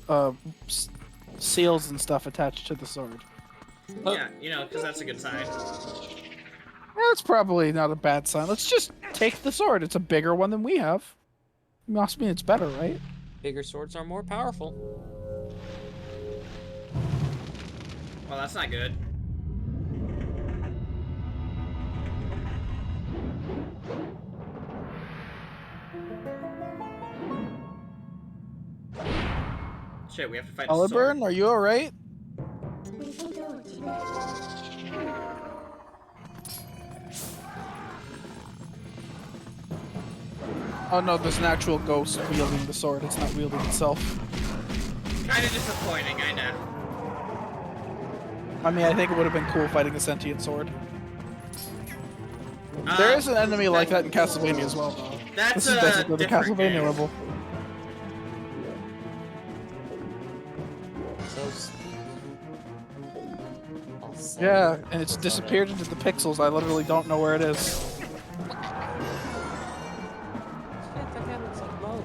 seals and stuff attached to the sword. Yeah, you know, because that's a good sign. That's probably not a bad sign. Let's just take the sword. It's a bigger one than we have. Must mean it's better, right? Bigger swords are more powerful. Well, that's not good. Shit, we have to fight a sword. Oliburn, are you alright? Oh no, there's an actual ghost wielding the sword. It's not wielding itself. Kinda disappointing, I know. I mean, I think it would have been cool fighting a sentient sword. There is an enemy like that in Castlevania as well, though. That's This is a basically the different Castlevania game. level. So spooky. All sad. Yeah, and it's disappeared into the pixels. I literally don't know where it is. Shit, that guy looks like Mo.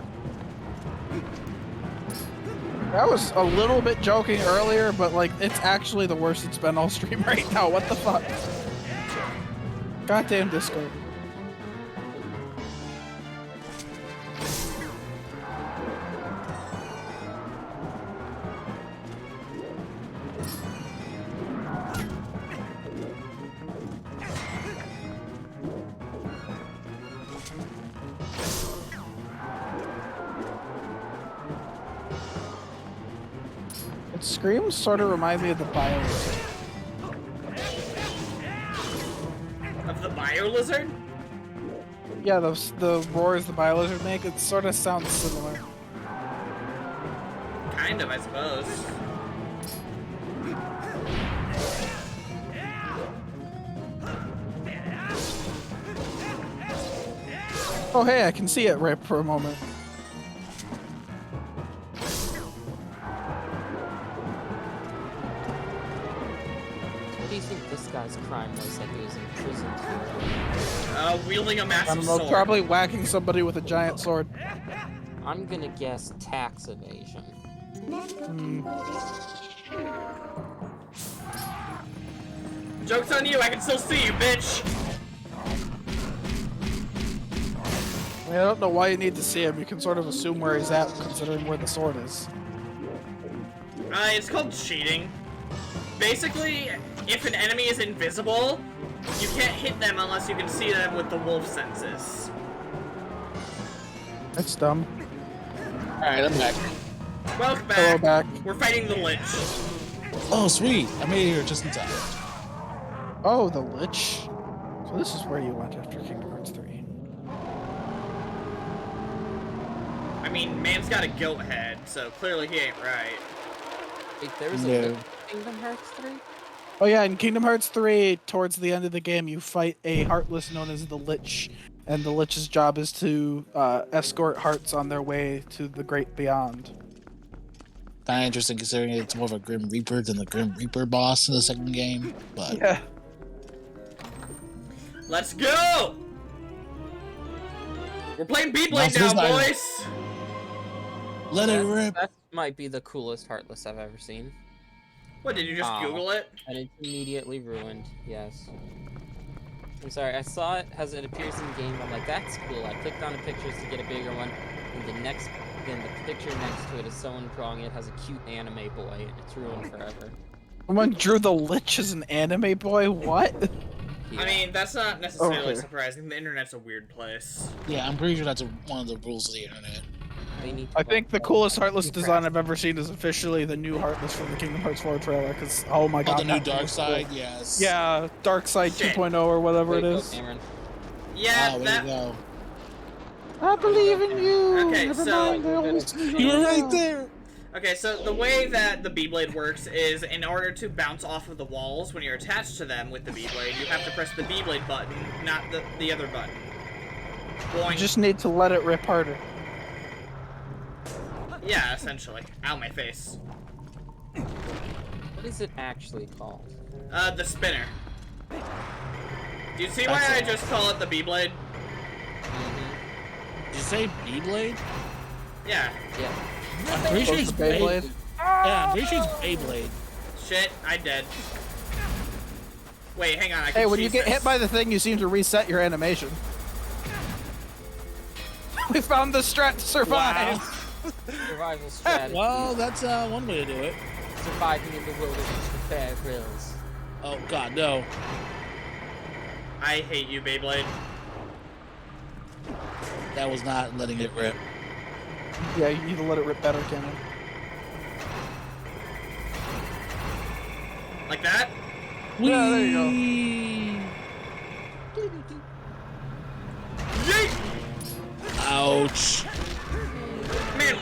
I was a little bit joking earlier, but like, it's actually the worst it's been all stream right now. What the fuck? Goddamn Discord. It screams sort of remind me of the Biolizard. Of the Bio Lizard? Yeah, the roars the Biolizard make, it sort of sounds similar. Kind of, I suppose. Oh hey, I can see it right for a moment. What do you think this guy's crime was that he was in prison for? Wielding a I massive don't know, sword. probably whacking somebody with a giant sword. I'm gonna guess tax evasion. Joke's on you, I can still see you, bitch! I mean, I don't know why you need to see him. You can sort of assume where he's at, considering where the sword is. It's called cheating. Basically, if an enemy is invisible, you can't hit them unless you can see them with the wolf senses. That's dumb. Alright, I'm back. Welcome back. Hello, back. We're fighting the Lich. Oh, sweet. I made it here just in time. Oh, the Lich. So this is where you went after Kingdom Hearts 3. I mean, man's got a goat head, so clearly he ain't right. Wait, there was a No. Lich in Kingdom Hearts 3? Oh yeah, in Kingdom Hearts 3, towards the end of the game, you fight a Heartless known as the Lich. And the Lich's job is to escort hearts on their way to the Great Beyond. Kind of interesting considering it's more of a Grim Reaper than the Grim Reaper boss in the second game. But Yeah. Let's go! We're playing Beyblade Now, now, this boys! let it rip. That might be the coolest Heartless I've ever seen. What, did you just Aw. Google it? And it's immediately ruined, yes. I'm sorry, I saw it as it appears in the game. I'm like, that's cool. I clicked on the pictures to get a bigger one. And then the picture next to it is someone drawing it has a cute anime boy, and it's ruined forever. Someone drew the Lich as an anime boy? What? I mean, that's not necessarily Okay. surprising. The internet's a weird place. Yeah, I'm pretty sure that's one of the rules of the internet. They need to I think the coolest Heartless design I've ever seen is officially the new Heartless from the Kingdom Hearts 4 trailer, because, oh my Oh, god. the new that Dark looks cool. Side, yes. Yeah, Dark Side Shit. 2.0 or whatever it is. Cameron. Yeah, Wow, way that... to go. I believe in you! Okay, Never so- mind, I always see You were right there. Okay, so the way that the Beyblade works is in order to bounce off of the walls when you're attached to them with the Beyblade, you have to press the Beyblade button, not the other button. You Boing. just need to let it rip harder. Yeah, essentially. Ow, my face. What is it actually called? The spinner. Do you see why That's I it. just call it the Beyblade? Did you say Beyblade? Yeah. Yeah. I'm pretty sure it's Beyblade? Yeah, I'm pretty sure it's Beyblade. Shit, I dead. Wait, hang on, I can Hey, when you cheese get this. hit by the thing, you seem to reset your animation. We found the strat to survive! Survival strategy. Well, that's one way to do it. Surviving in the wilderness with Bear Grylls. Oh god, no. I hate you, Beyblade. That was not letting it rip. Yeah, you need to let it rip better, Cameron. Like that? Yeah, there you go. Yeet! Ouch. Man,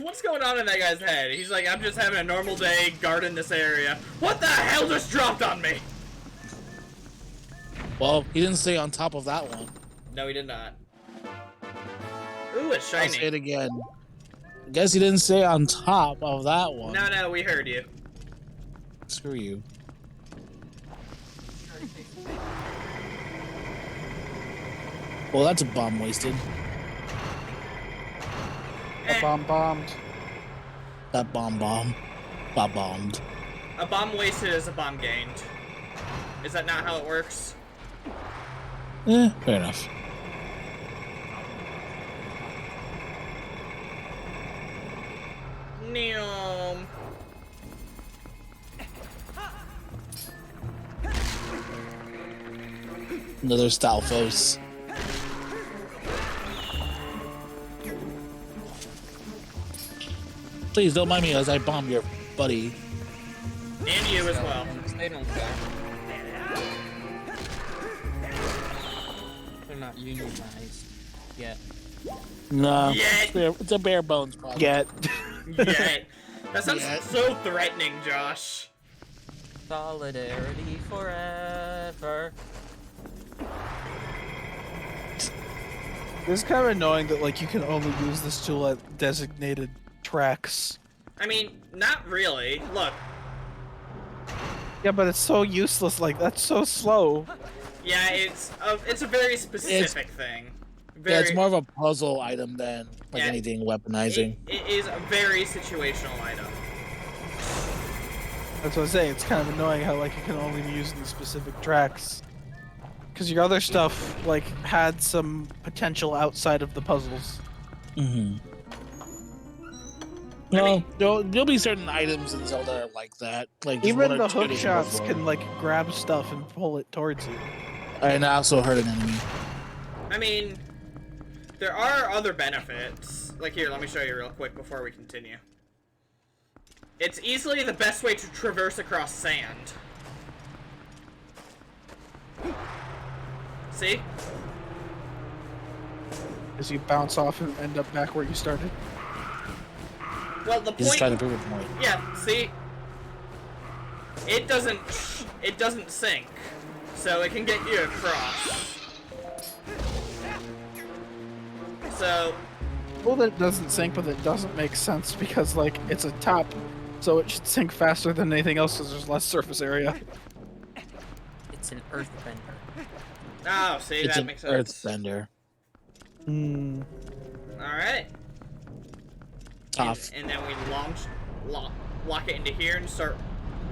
what's going on in that guy's head? He's like, I'm just having a normal day, guarding this area. What the hell just dropped on me? Well, he didn't stay on top of that one. No, he did not. Ooh, it's I'll say it shiny. again. Guess he didn't stay on top of that one. No, we heard you. Screw you. Well, that's a bomb wasted. A bomb bombed. That bomb bombed. A bomb wasted is a bomb gained. Is that not how it works? Fair enough. Neom. Another Stalfos. Please don't mind me as I bomb your buddy. And you as well. They don't care. They're not unionized yet. No, Yet. it's a bare bones problem. Get. Yet. That sounds Yet. so threatening, Josh. Solidarity forever. It's kind of annoying that like you can only use this tool at designated tracks. I mean, not really. Look. Yeah, but it's so useless. Like that's so slow. Yeah, it's a very specific thing. Yeah, it's more of a puzzle item than like Yeah. anything weaponizing. It is a very situational item. That's what I say. It's kind of annoying how like it can only be used in the specific tracks. Because your other stuff like had some potential outside of the puzzles. Mm-hmm. Well, there'll be certain items in Zelda that are like that. Like just one Even or the two hook to shots go can for. like grab stuff and pull it towards you. And also hurt an enemy. I mean, there are other benefits. Like here, let me show you real quick before we continue. It's easily the best way to traverse across sand. See? As you bounce off and end up back where you started. Well, the He's just trying point. to prove a point. Yeah. See? It doesn't sink, so it can get you across. So. Well, that doesn't sink, but it doesn't make sense because like it's a top, so it should sink faster than anything else because there's less surface area. It's an earthbender. Oh, see, It's that an makes sense. earthbender. Hmm. Alright. Tough. And then we lock it into here and start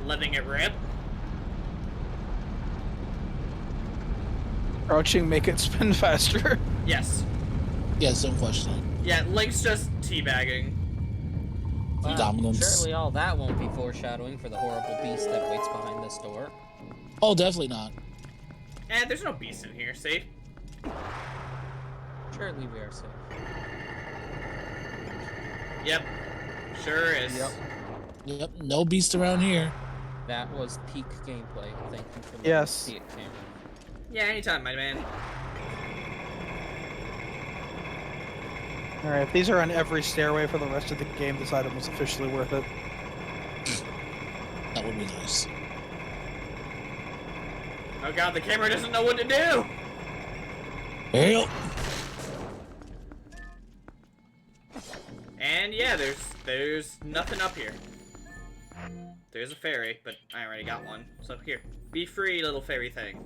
letting it rip. Crouching, make it spin faster. Yes. Yes, no question. Yeah, Link's just teabagging. Wow, Dominance. surely all that won't be foreshadowing for the horrible beast that waits behind this door. Oh, definitely not. There's no beast in here, see? Surely we are safe. Yep. Sure is. Yep. Yep, no beast around here. That was peak gameplay. Thank you for letting Yes. us see it, Cameron. Yeah, anytime, my man. Alright, if these are on every stairway for the rest of the game, this item was officially worth it. That would be nice. Oh god, the camera doesn't know what to do! Help! And yeah, there's nothing up here. There's a fairy, but I already got one. So here, be free, little fairy thing.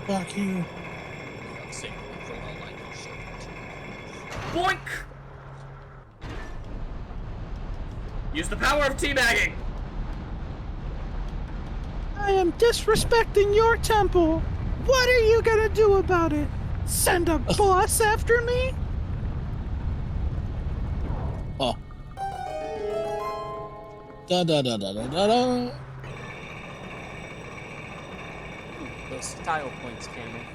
Fuck you. Save me from all my servant. Boink! Use the power of teabagging! I am disrespecting your temple. What are you gonna do about it? Send a boss after me? Oh. Da da da da da da da. Those style points, Cameron.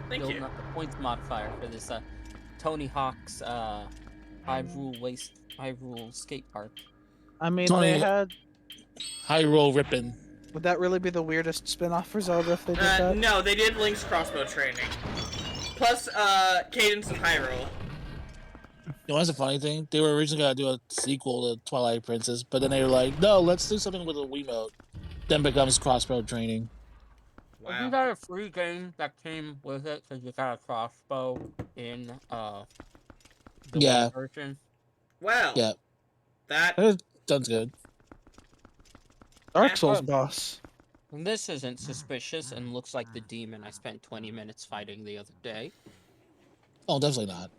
Thank Building you. up the points modifier for this Tony Hawk's Hyrule skate park. I mean, Tony- they had. Hyrule ripping. Would that really be the weirdest spin-off for Zelda if they did that? No, they did Link's crossbow training. Plus, Cadence of Hyrule. You know, that's a funny thing. They were originally gonna do a sequel to Twilight Princess, but then they were like, "No, let's do something with a Wiimote." Then becomes crossbow training. Isn't Wow. that a free game that came with it because you got a crossbow in the Yeah. Wii version? Well, Yeah, that that sounds good. Dark Souls boss. And this isn't suspicious and looks like the demon I spent 20 minutes fighting the other day. Oh, definitely not.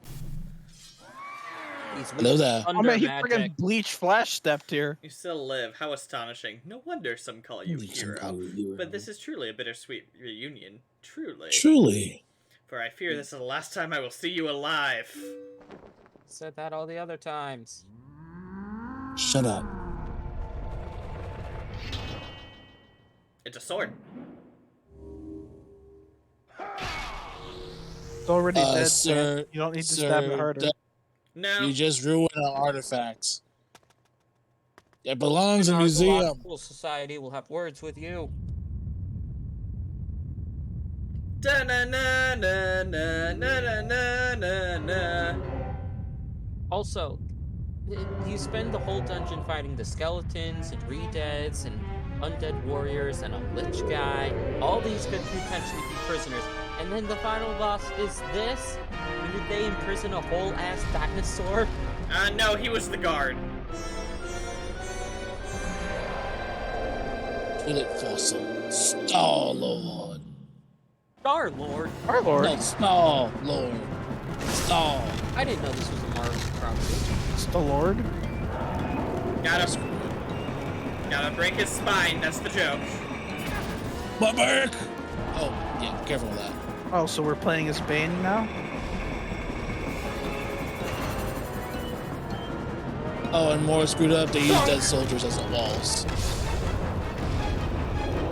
He's Hello there. Oh thunder man, he magic. friggin' Bleach Flash stepped here. you still live. How astonishing. No wonder some call you hero. But this is truly a bittersweet reunion. Truly. Truly. For I fear this is the last time I will see you alive. Said that all the other times. Shut up. It's a sword. It's already dead, sir, man. You don't need to stab it harder. No. You just ruined an artifact. It belongs in a Our museum. Philosophical Society will have words with you. Da na na na na na na na na. Also, you spend the whole dungeon fighting the skeletons and re-deads and undead warriors and a lich guy. All these could potentially be prisoners. And then the final boss is this? Did they imprison a whole ass dinosaur? No, he was the guard. Kill it, fossil. Star Lord. Star Lord. Our lord. No, Star Lord. Star. I didn't know this was a Marvel property. It's the lord. Gotta break his spine, that's the joke. My back. Oh, yeah, careful with that. Oh, so we're playing as Bane now? Oh, and more screwed up, they use dead soldiers as walls.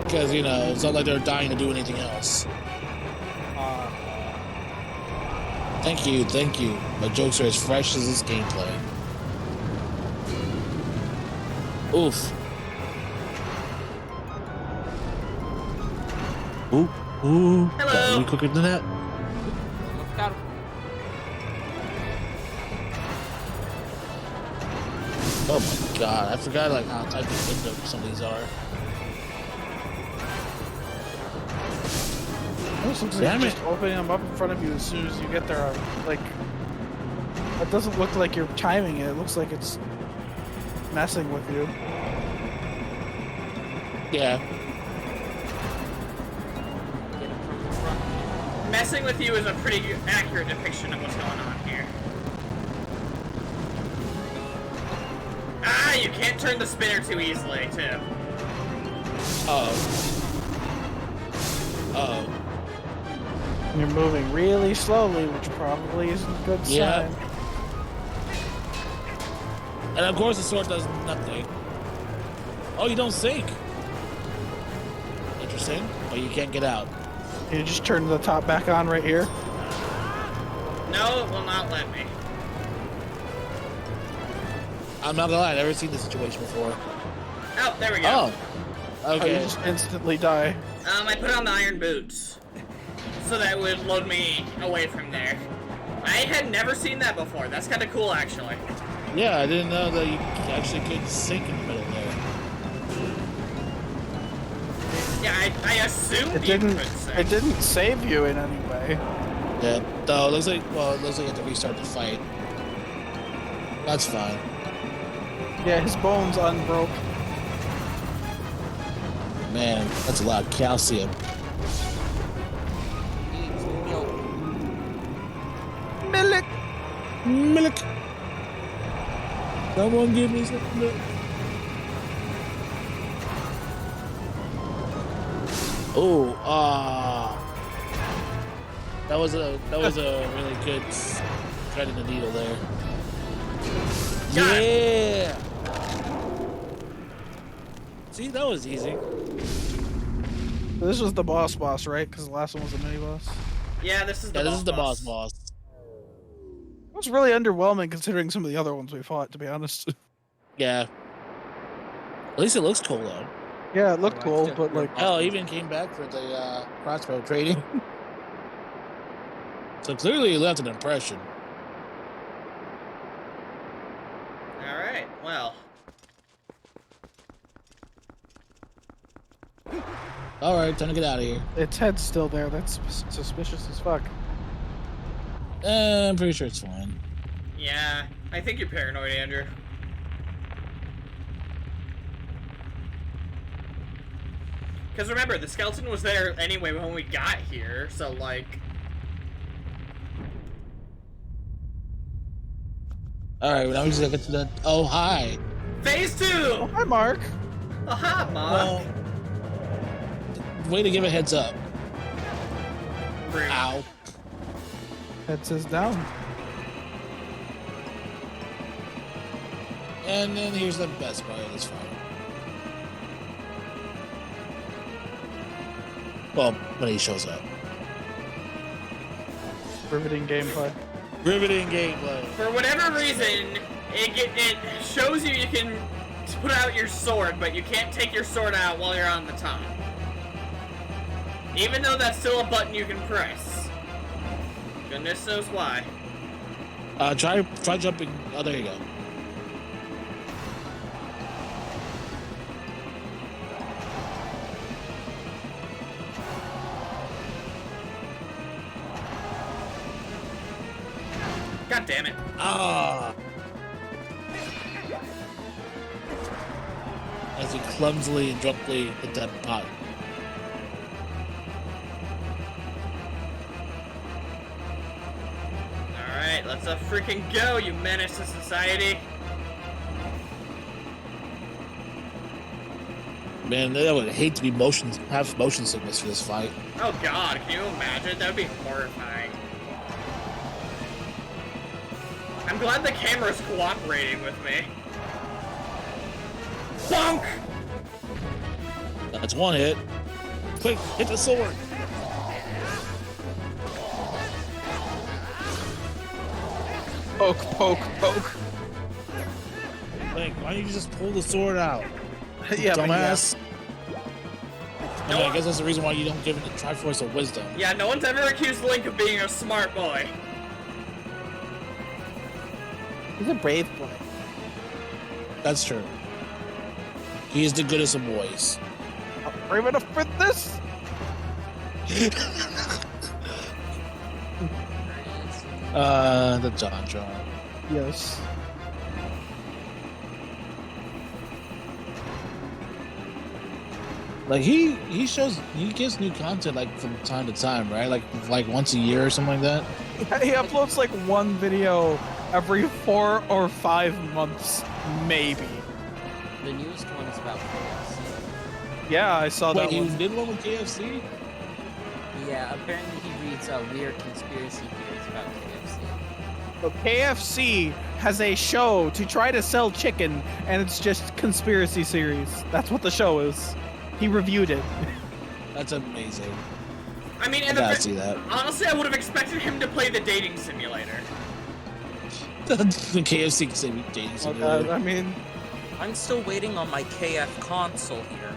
Because, you know, it's not like they're dying to do anything else. Thank you, thank you. My jokes are as fresh as this gameplay. Oof. Ooh, ooh. Hello. Are we quicker than that? Got him. Oh my god, I forgot like how tight the window some of these are. This looks like Damn you're it. just opening them up in front of you as soon as you get there. Like, it doesn't look like you're timing it. It looks like it's messing with you. Yeah. Get him from the front. Messing with you is a pretty accurate depiction of what's going on here. Ah, you can't turn the spinner too easily, too. Uh-oh. Uh-oh. And you're moving really slowly, which probably isn't a good sign. Yeah. And of course the sword does nothing. Oh, you don't sink. Interesting. Oh, you can't get out. You just turn the top back on right here. No, it will not let me. I'm not gonna lie, I've never seen this situation before. Oh, there we go. Oh. Oh, you Okay. just instantly die. I put on the iron boots. So that would load me away from there. I had never seen that before. That's kind of cool, actually. Yeah, I didn't know that you actually could sink in the middle there. Yeah, I assumed It you didn't. could say. It didn't save you in any way. Yeah. No, it looks like you have to restart the fight. That's fine. Yeah, his bones unbroke. Man, that's a lot of calcium. Needs milk. Milk. Milk. Someone give me some milk. Oh, that was a really good thread in the needle there. Got Yeah. See, that was easy. This was the boss, right? Because the last one was a mini boss. Yeah, this is the Yeah, boss this is the boss. boss. It was really underwhelming considering some of the other ones we fought, to be honest. Yeah. At least it looks cool though. Yeah, it looked cool, but like, Hell, even came back for the crossbow training. So clearly it left an impression. Alright, well. Alright, time to get out of here. its head's still there. That's suspicious as fuck. I'm pretty sure it's fine. Yeah, I think you're paranoid, Andrew. Because remember, the skeleton was there anyway when we got here, so like... Alright, now we just gotta get to the... Oh, hi. Phase 2! Oh, hi, Mark. Aha, Mom! Well, way to give a heads up. Rude. Ow. Head says down. And then here's the best part of this fight. Well, when he shows up. Riveting gameplay. Riveting gameplay. For whatever reason, it shows you can put out your sword, but you can't take your sword out while you're on the top. Even though that's still a button you can press. Goodness knows why. Try jumping. Oh, there you go. God damn it. Ah. As he clumsily and drunkenly hit that pot. Alright, let's freaking go, you menace to society. Man, I would hate to be have motion sickness for this fight. Oh god, can you imagine? That would be horrifying. I'm glad the camera's cooperating with me. Bonk! That's one hit. Quick, hit the sword. Poke, poke, poke. Like, why don't you just pull the sword out? Yeah, but Dumbass. I mean, I guess that's the reason why you don't give it the Triforce of Wisdom. Yeah, no one's ever accused Link of being a smart boy. He's a brave boy. That's true. He is the goodest of boys. I'm brave enough for this. The John. Yes. Like he gives new content like from time to time, right? Like once a year or something like that. He uploads like one video every 4 or 5 months, maybe. The newest one is about KFC. Yeah, I saw Wait, that he one. did one with KFC? Yeah, apparently he reads weird conspiracy theories about KFC. So KFC has a show to try to sell chicken, and it's just conspiracy series. That's what the show is. He reviewed it. That's amazing. I mean, I gotta see that. honestly, I would have expected him to play the dating simulator. The KFC dating simulator. I mean, I'm still waiting on my KF console here.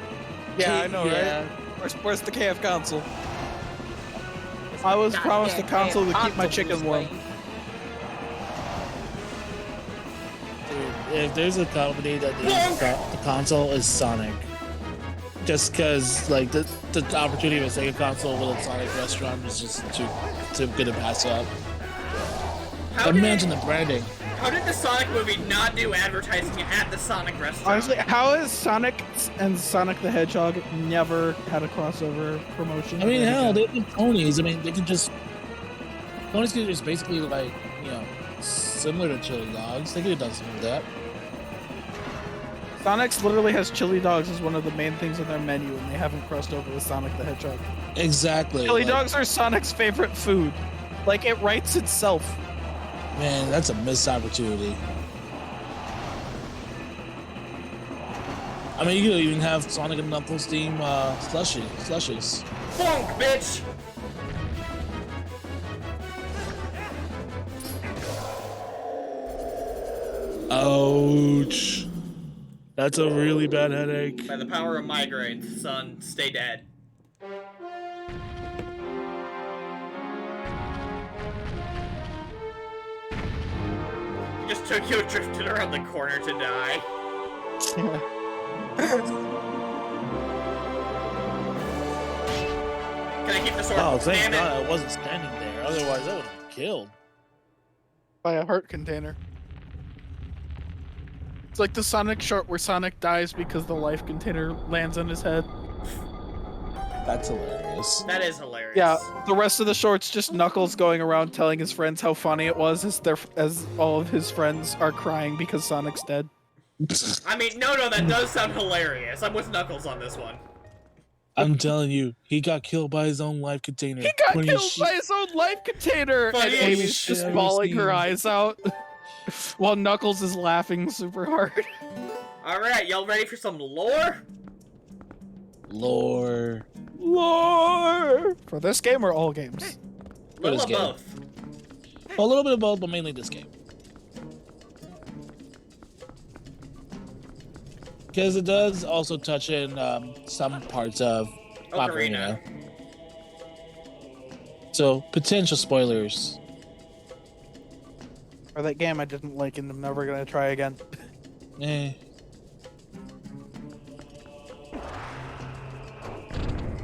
yeah, I know, Yeah. right? Where's the KF console? I was promised a console to keep my chicken warm. Dude, if there's a company that needs the console, is Sonic. Just because, like, the opportunity of a Sega console with a Sonic restaurant is just too good to pass up. Imagine the branding. How did the Sonic movie not do advertising at the Sonic restaurant? Honestly, how has Sonic and Sonic the Hedgehog never had a crossover promotion? I mean, hell, they have ponies. I mean, they could just... Ponies could just basically, like, you know, similar to chili dogs. They could have done something like that. Sonic's literally has chili dogs as one of the main things on their menu, and they haven't crossed over with Sonic the Hedgehog. Exactly. Chili like, dogs are Sonic's favorite food. Like, it writes itself. Man, that's a missed opportunity. I mean, you could even have Sonic and Knuckles team slushies. Bonk, bitch! Ouch. That's a really bad headache. By the power of migraines, son, stay dead. You just Tokyo drifted around the corner to die. Can I keep the sword? Oh, thank Damn God it. I wasn't standing there. Otherwise, I would have been killed. By a heart container. It's like the Sonic short where Sonic dies because the life container lands on his head. That's hilarious. That is hilarious. Yeah, the rest of the short's just Knuckles going around telling his friends how funny it was as all of his friends are crying because Sonic's dead. I mean, no, that does sound hilarious. I'm with Knuckles on this one. I'm telling you, he got killed by his own life container. He got Funny killed shit. by his own life container! Funny And as Amy's shit just I've bawling her seen. eyes out while Knuckles is laughing super hard. Alright, y'all ready for some lore? Lore. Lore! For this game or all games? Little this of game. both. Well, a little bit of both, but mainly this game. Because it does also touch in some parts of Ocarina. So, potential spoilers. For that game I didn't like and I'm never gonna try again. Eh.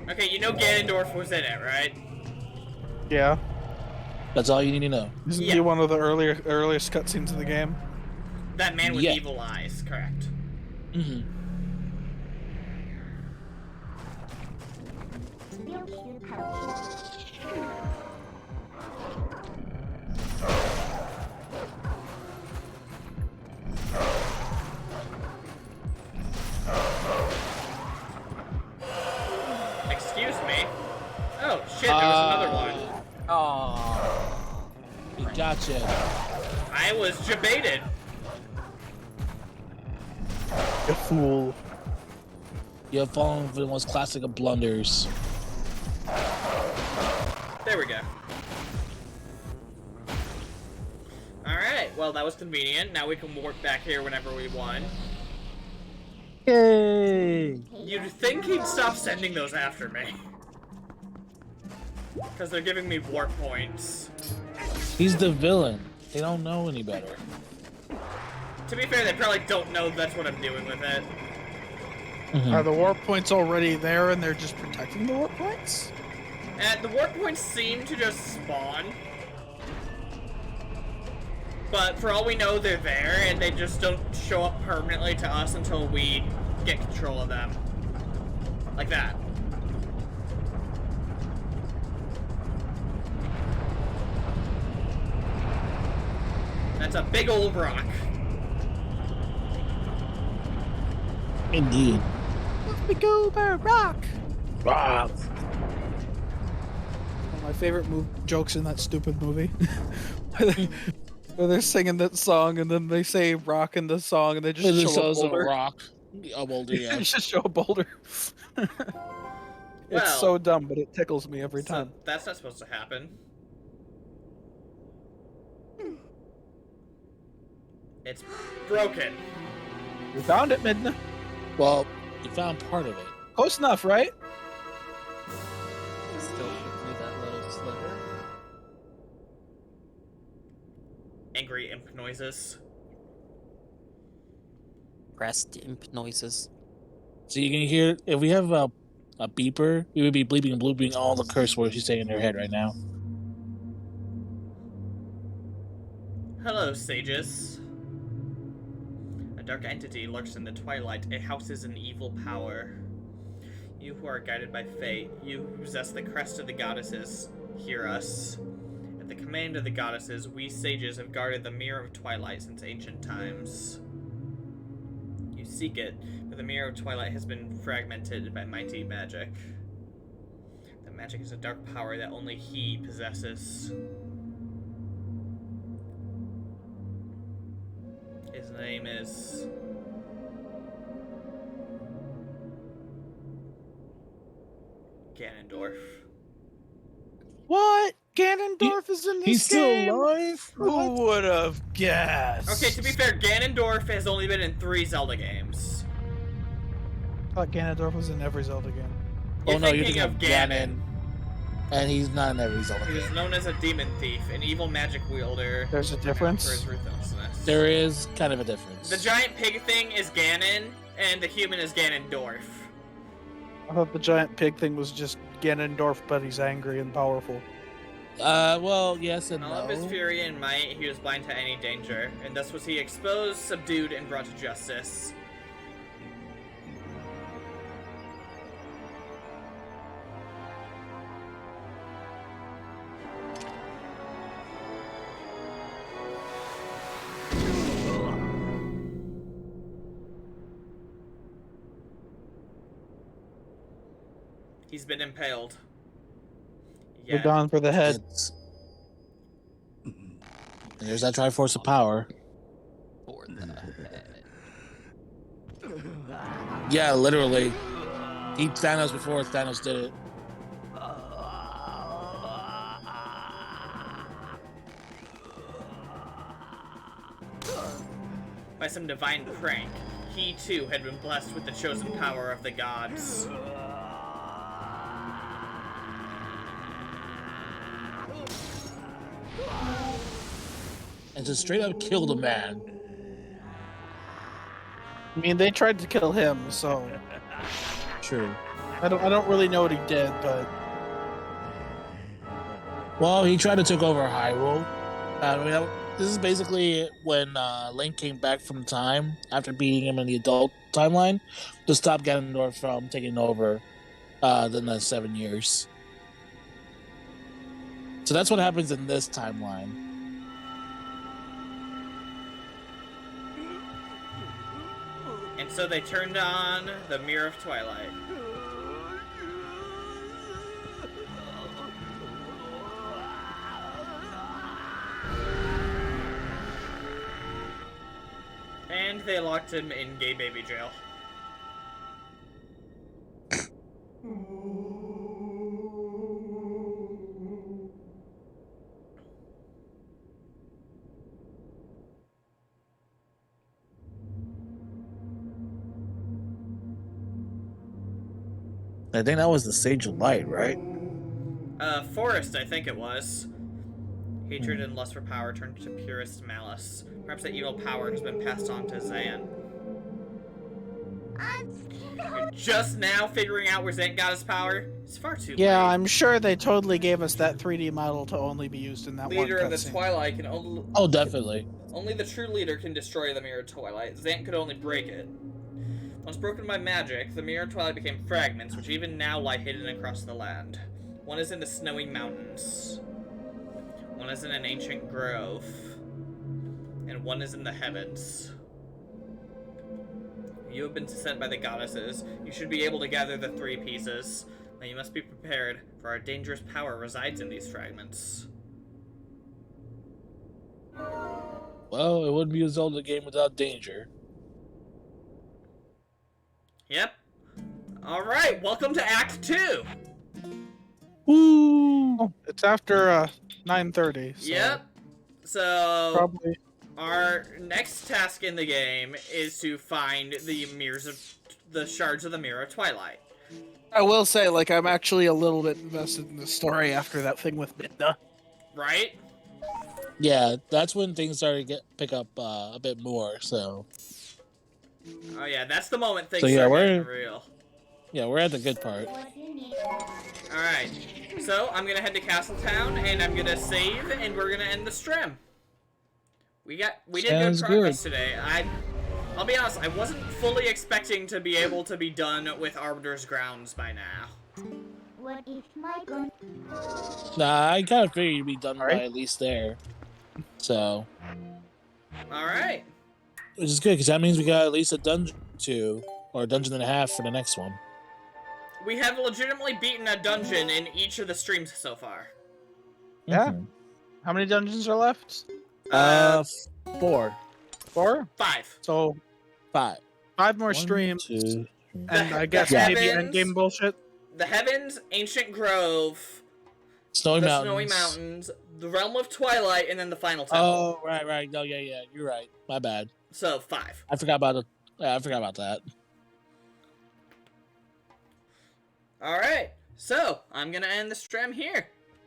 Okay, you know Ganondorf was in it, right? Yeah. That's all you need to know. Isn't Yeah. he one of the earliest cutscenes of the game? That man with Yeah. evil eyes, correct. Mm-hmm. Milk the pouch. Excuse me. Oh, shit, there was another one. Oh, We gotcha. I was debated. You fool. You have fallen for the most classic of blunders. There we go. Alright, well that was convenient. Now we can warp back here whenever we want. Yay! You'd think he'd stop sending those after me. Because they're giving me warp points. He's the villain. They don't know any better. To be fair, they probably don't know that's what I'm doing with it. Are the warp points already there and they're just protecting the warp points? And the warp points seem to just spawn. But for all we know, they're there, and they just don't show up permanently to us until we get control of them. Like that. That's a big old rock. Indeed. Let me go by a rock. Rock. One of my favorite jokes in that stupid movie. Where they're singing that song and then they say rock in the song and they just show a boulder. rock. A boulder, yeah. They just show a boulder. It's Well, so dumb, but it tickles me every time. So that's not supposed to happen. It's broken. We found it, Midna. Well, you found part of it. Close enough, right? Still through that little sliver. Angry imp noises. Pressed imp noises. So you can hear, if we have a beeper, we would be bleeping and blooping all the curse words you say in your head right now. Hello, sages. A dark entity lurks in the twilight. It houses an evil power. You who are guided by fate, you who possess the crest of the goddesses, hear us. At the command of the goddesses, we sages have guarded the Mirror of Twilight since ancient times. You seek it, but the Mirror of Twilight has been fragmented by mighty magic. The magic is a dark power that only he possesses. His name is... Ganondorf. What? Ganondorf is in this He's game? still alive? Who would have guessed? Okay, to be fair, Ganondorf has only been in 3 Zelda games. I thought Ganondorf was in every Zelda game. Oh no, you're thinking thinking of Ganon. And he's not in every Zelda He is game. known as a demon thief, an evil magic wielder. There's a known difference? For his ruthlessness. There is kind of a difference. The giant pig thing is Ganon, and the human is Ganondorf. I thought the giant pig thing was just Ganondorf, but he's angry and powerful. Well, yes and In no. all of his fury and might, he was blind to any danger, and thus was he exposed, subdued, and brought to justice. He's been impaled. You're gone for the head. And there's that Triforce of Power. For the head. Yeah, literally. He Thanos before Thanos did it. By some divine prank, he too had been blessed with the chosen power of the gods. And just straight up killed a man. I mean, they tried to kill him, so True. I don't really know what he did, but Well, he tried to take over Hyrule. This is basically when Link came back from time after beating him in the adult timeline to stop Ganondorf from taking over the next 7 years. So that's what happens in this timeline. And so they turned on the Mirror of Twilight. And think they locked him in gay baby jail. I think that was the Sage of Light, right? Forest, I think it was. Hatred and lust for power turned to purest malice. Perhaps that evil power has been passed on to Zant. You're just now figuring out where Zant got his power? It's far too Yeah, late. I'm sure they totally gave us that 3D model to only be used in that Leader one of the cutscene. Twilight can only... Oh, definitely. Only the true leader can destroy the Mirror Twilight. Zant could only break it. Once broken by magic, the Mirror Twilight became fragments, which even now lie hidden across the land. One is in the snowy mountains. One is in an ancient grove. And one is in the heavens. You have been sent by the goddesses. You should be able to gather the 3 pieces. Now you must be prepared, for our dangerous power resides in these fragments. Well, it wouldn't be a Zelda game without danger. Yep. Alright, welcome to Act 2! Woo! Oh, it's after 9:30. So Yep. So, Probably. our next task in the game is to find the shards of the Mirror of Twilight. I will say, like, I'm actually a little bit invested in the story after that thing with Midna. Right? Yeah, that's when things started to pick up a bit more. So Oh yeah, that's the moment things So, yeah, start we're- getting real. yeah, we're at the good part. Alright, so I'm gonna head to Castletown, and I'm gonna save, and we're gonna end the stream. We did Sounds good progress good. today. I'll be honest, I wasn't fully expecting to be able to be done with Arbiter's Grounds by now. What is my gun? Nah, I kind of figured you'd be done by Alright. at least there. So, Alright. which is good because that means we got at least a dungeon 2 or a dungeon and a half for the next one. We have legitimately beaten a dungeon in each of the streams so far. Yeah. Mhm. How many dungeons are left? 4, 4? 5. So 5. 5 more 1, streams, 2, and I guess the maybe heavens- endgame bullshit. The Heavens, Ancient Grove, Snowy the Mountains. Snowy Mountains, the Realm of Twilight, and then the final temple. Oh, right. No, yeah, you're right. My bad. So 5. I forgot about it. Yeah, I forgot about that. Alright, so I'm gonna end the stream here.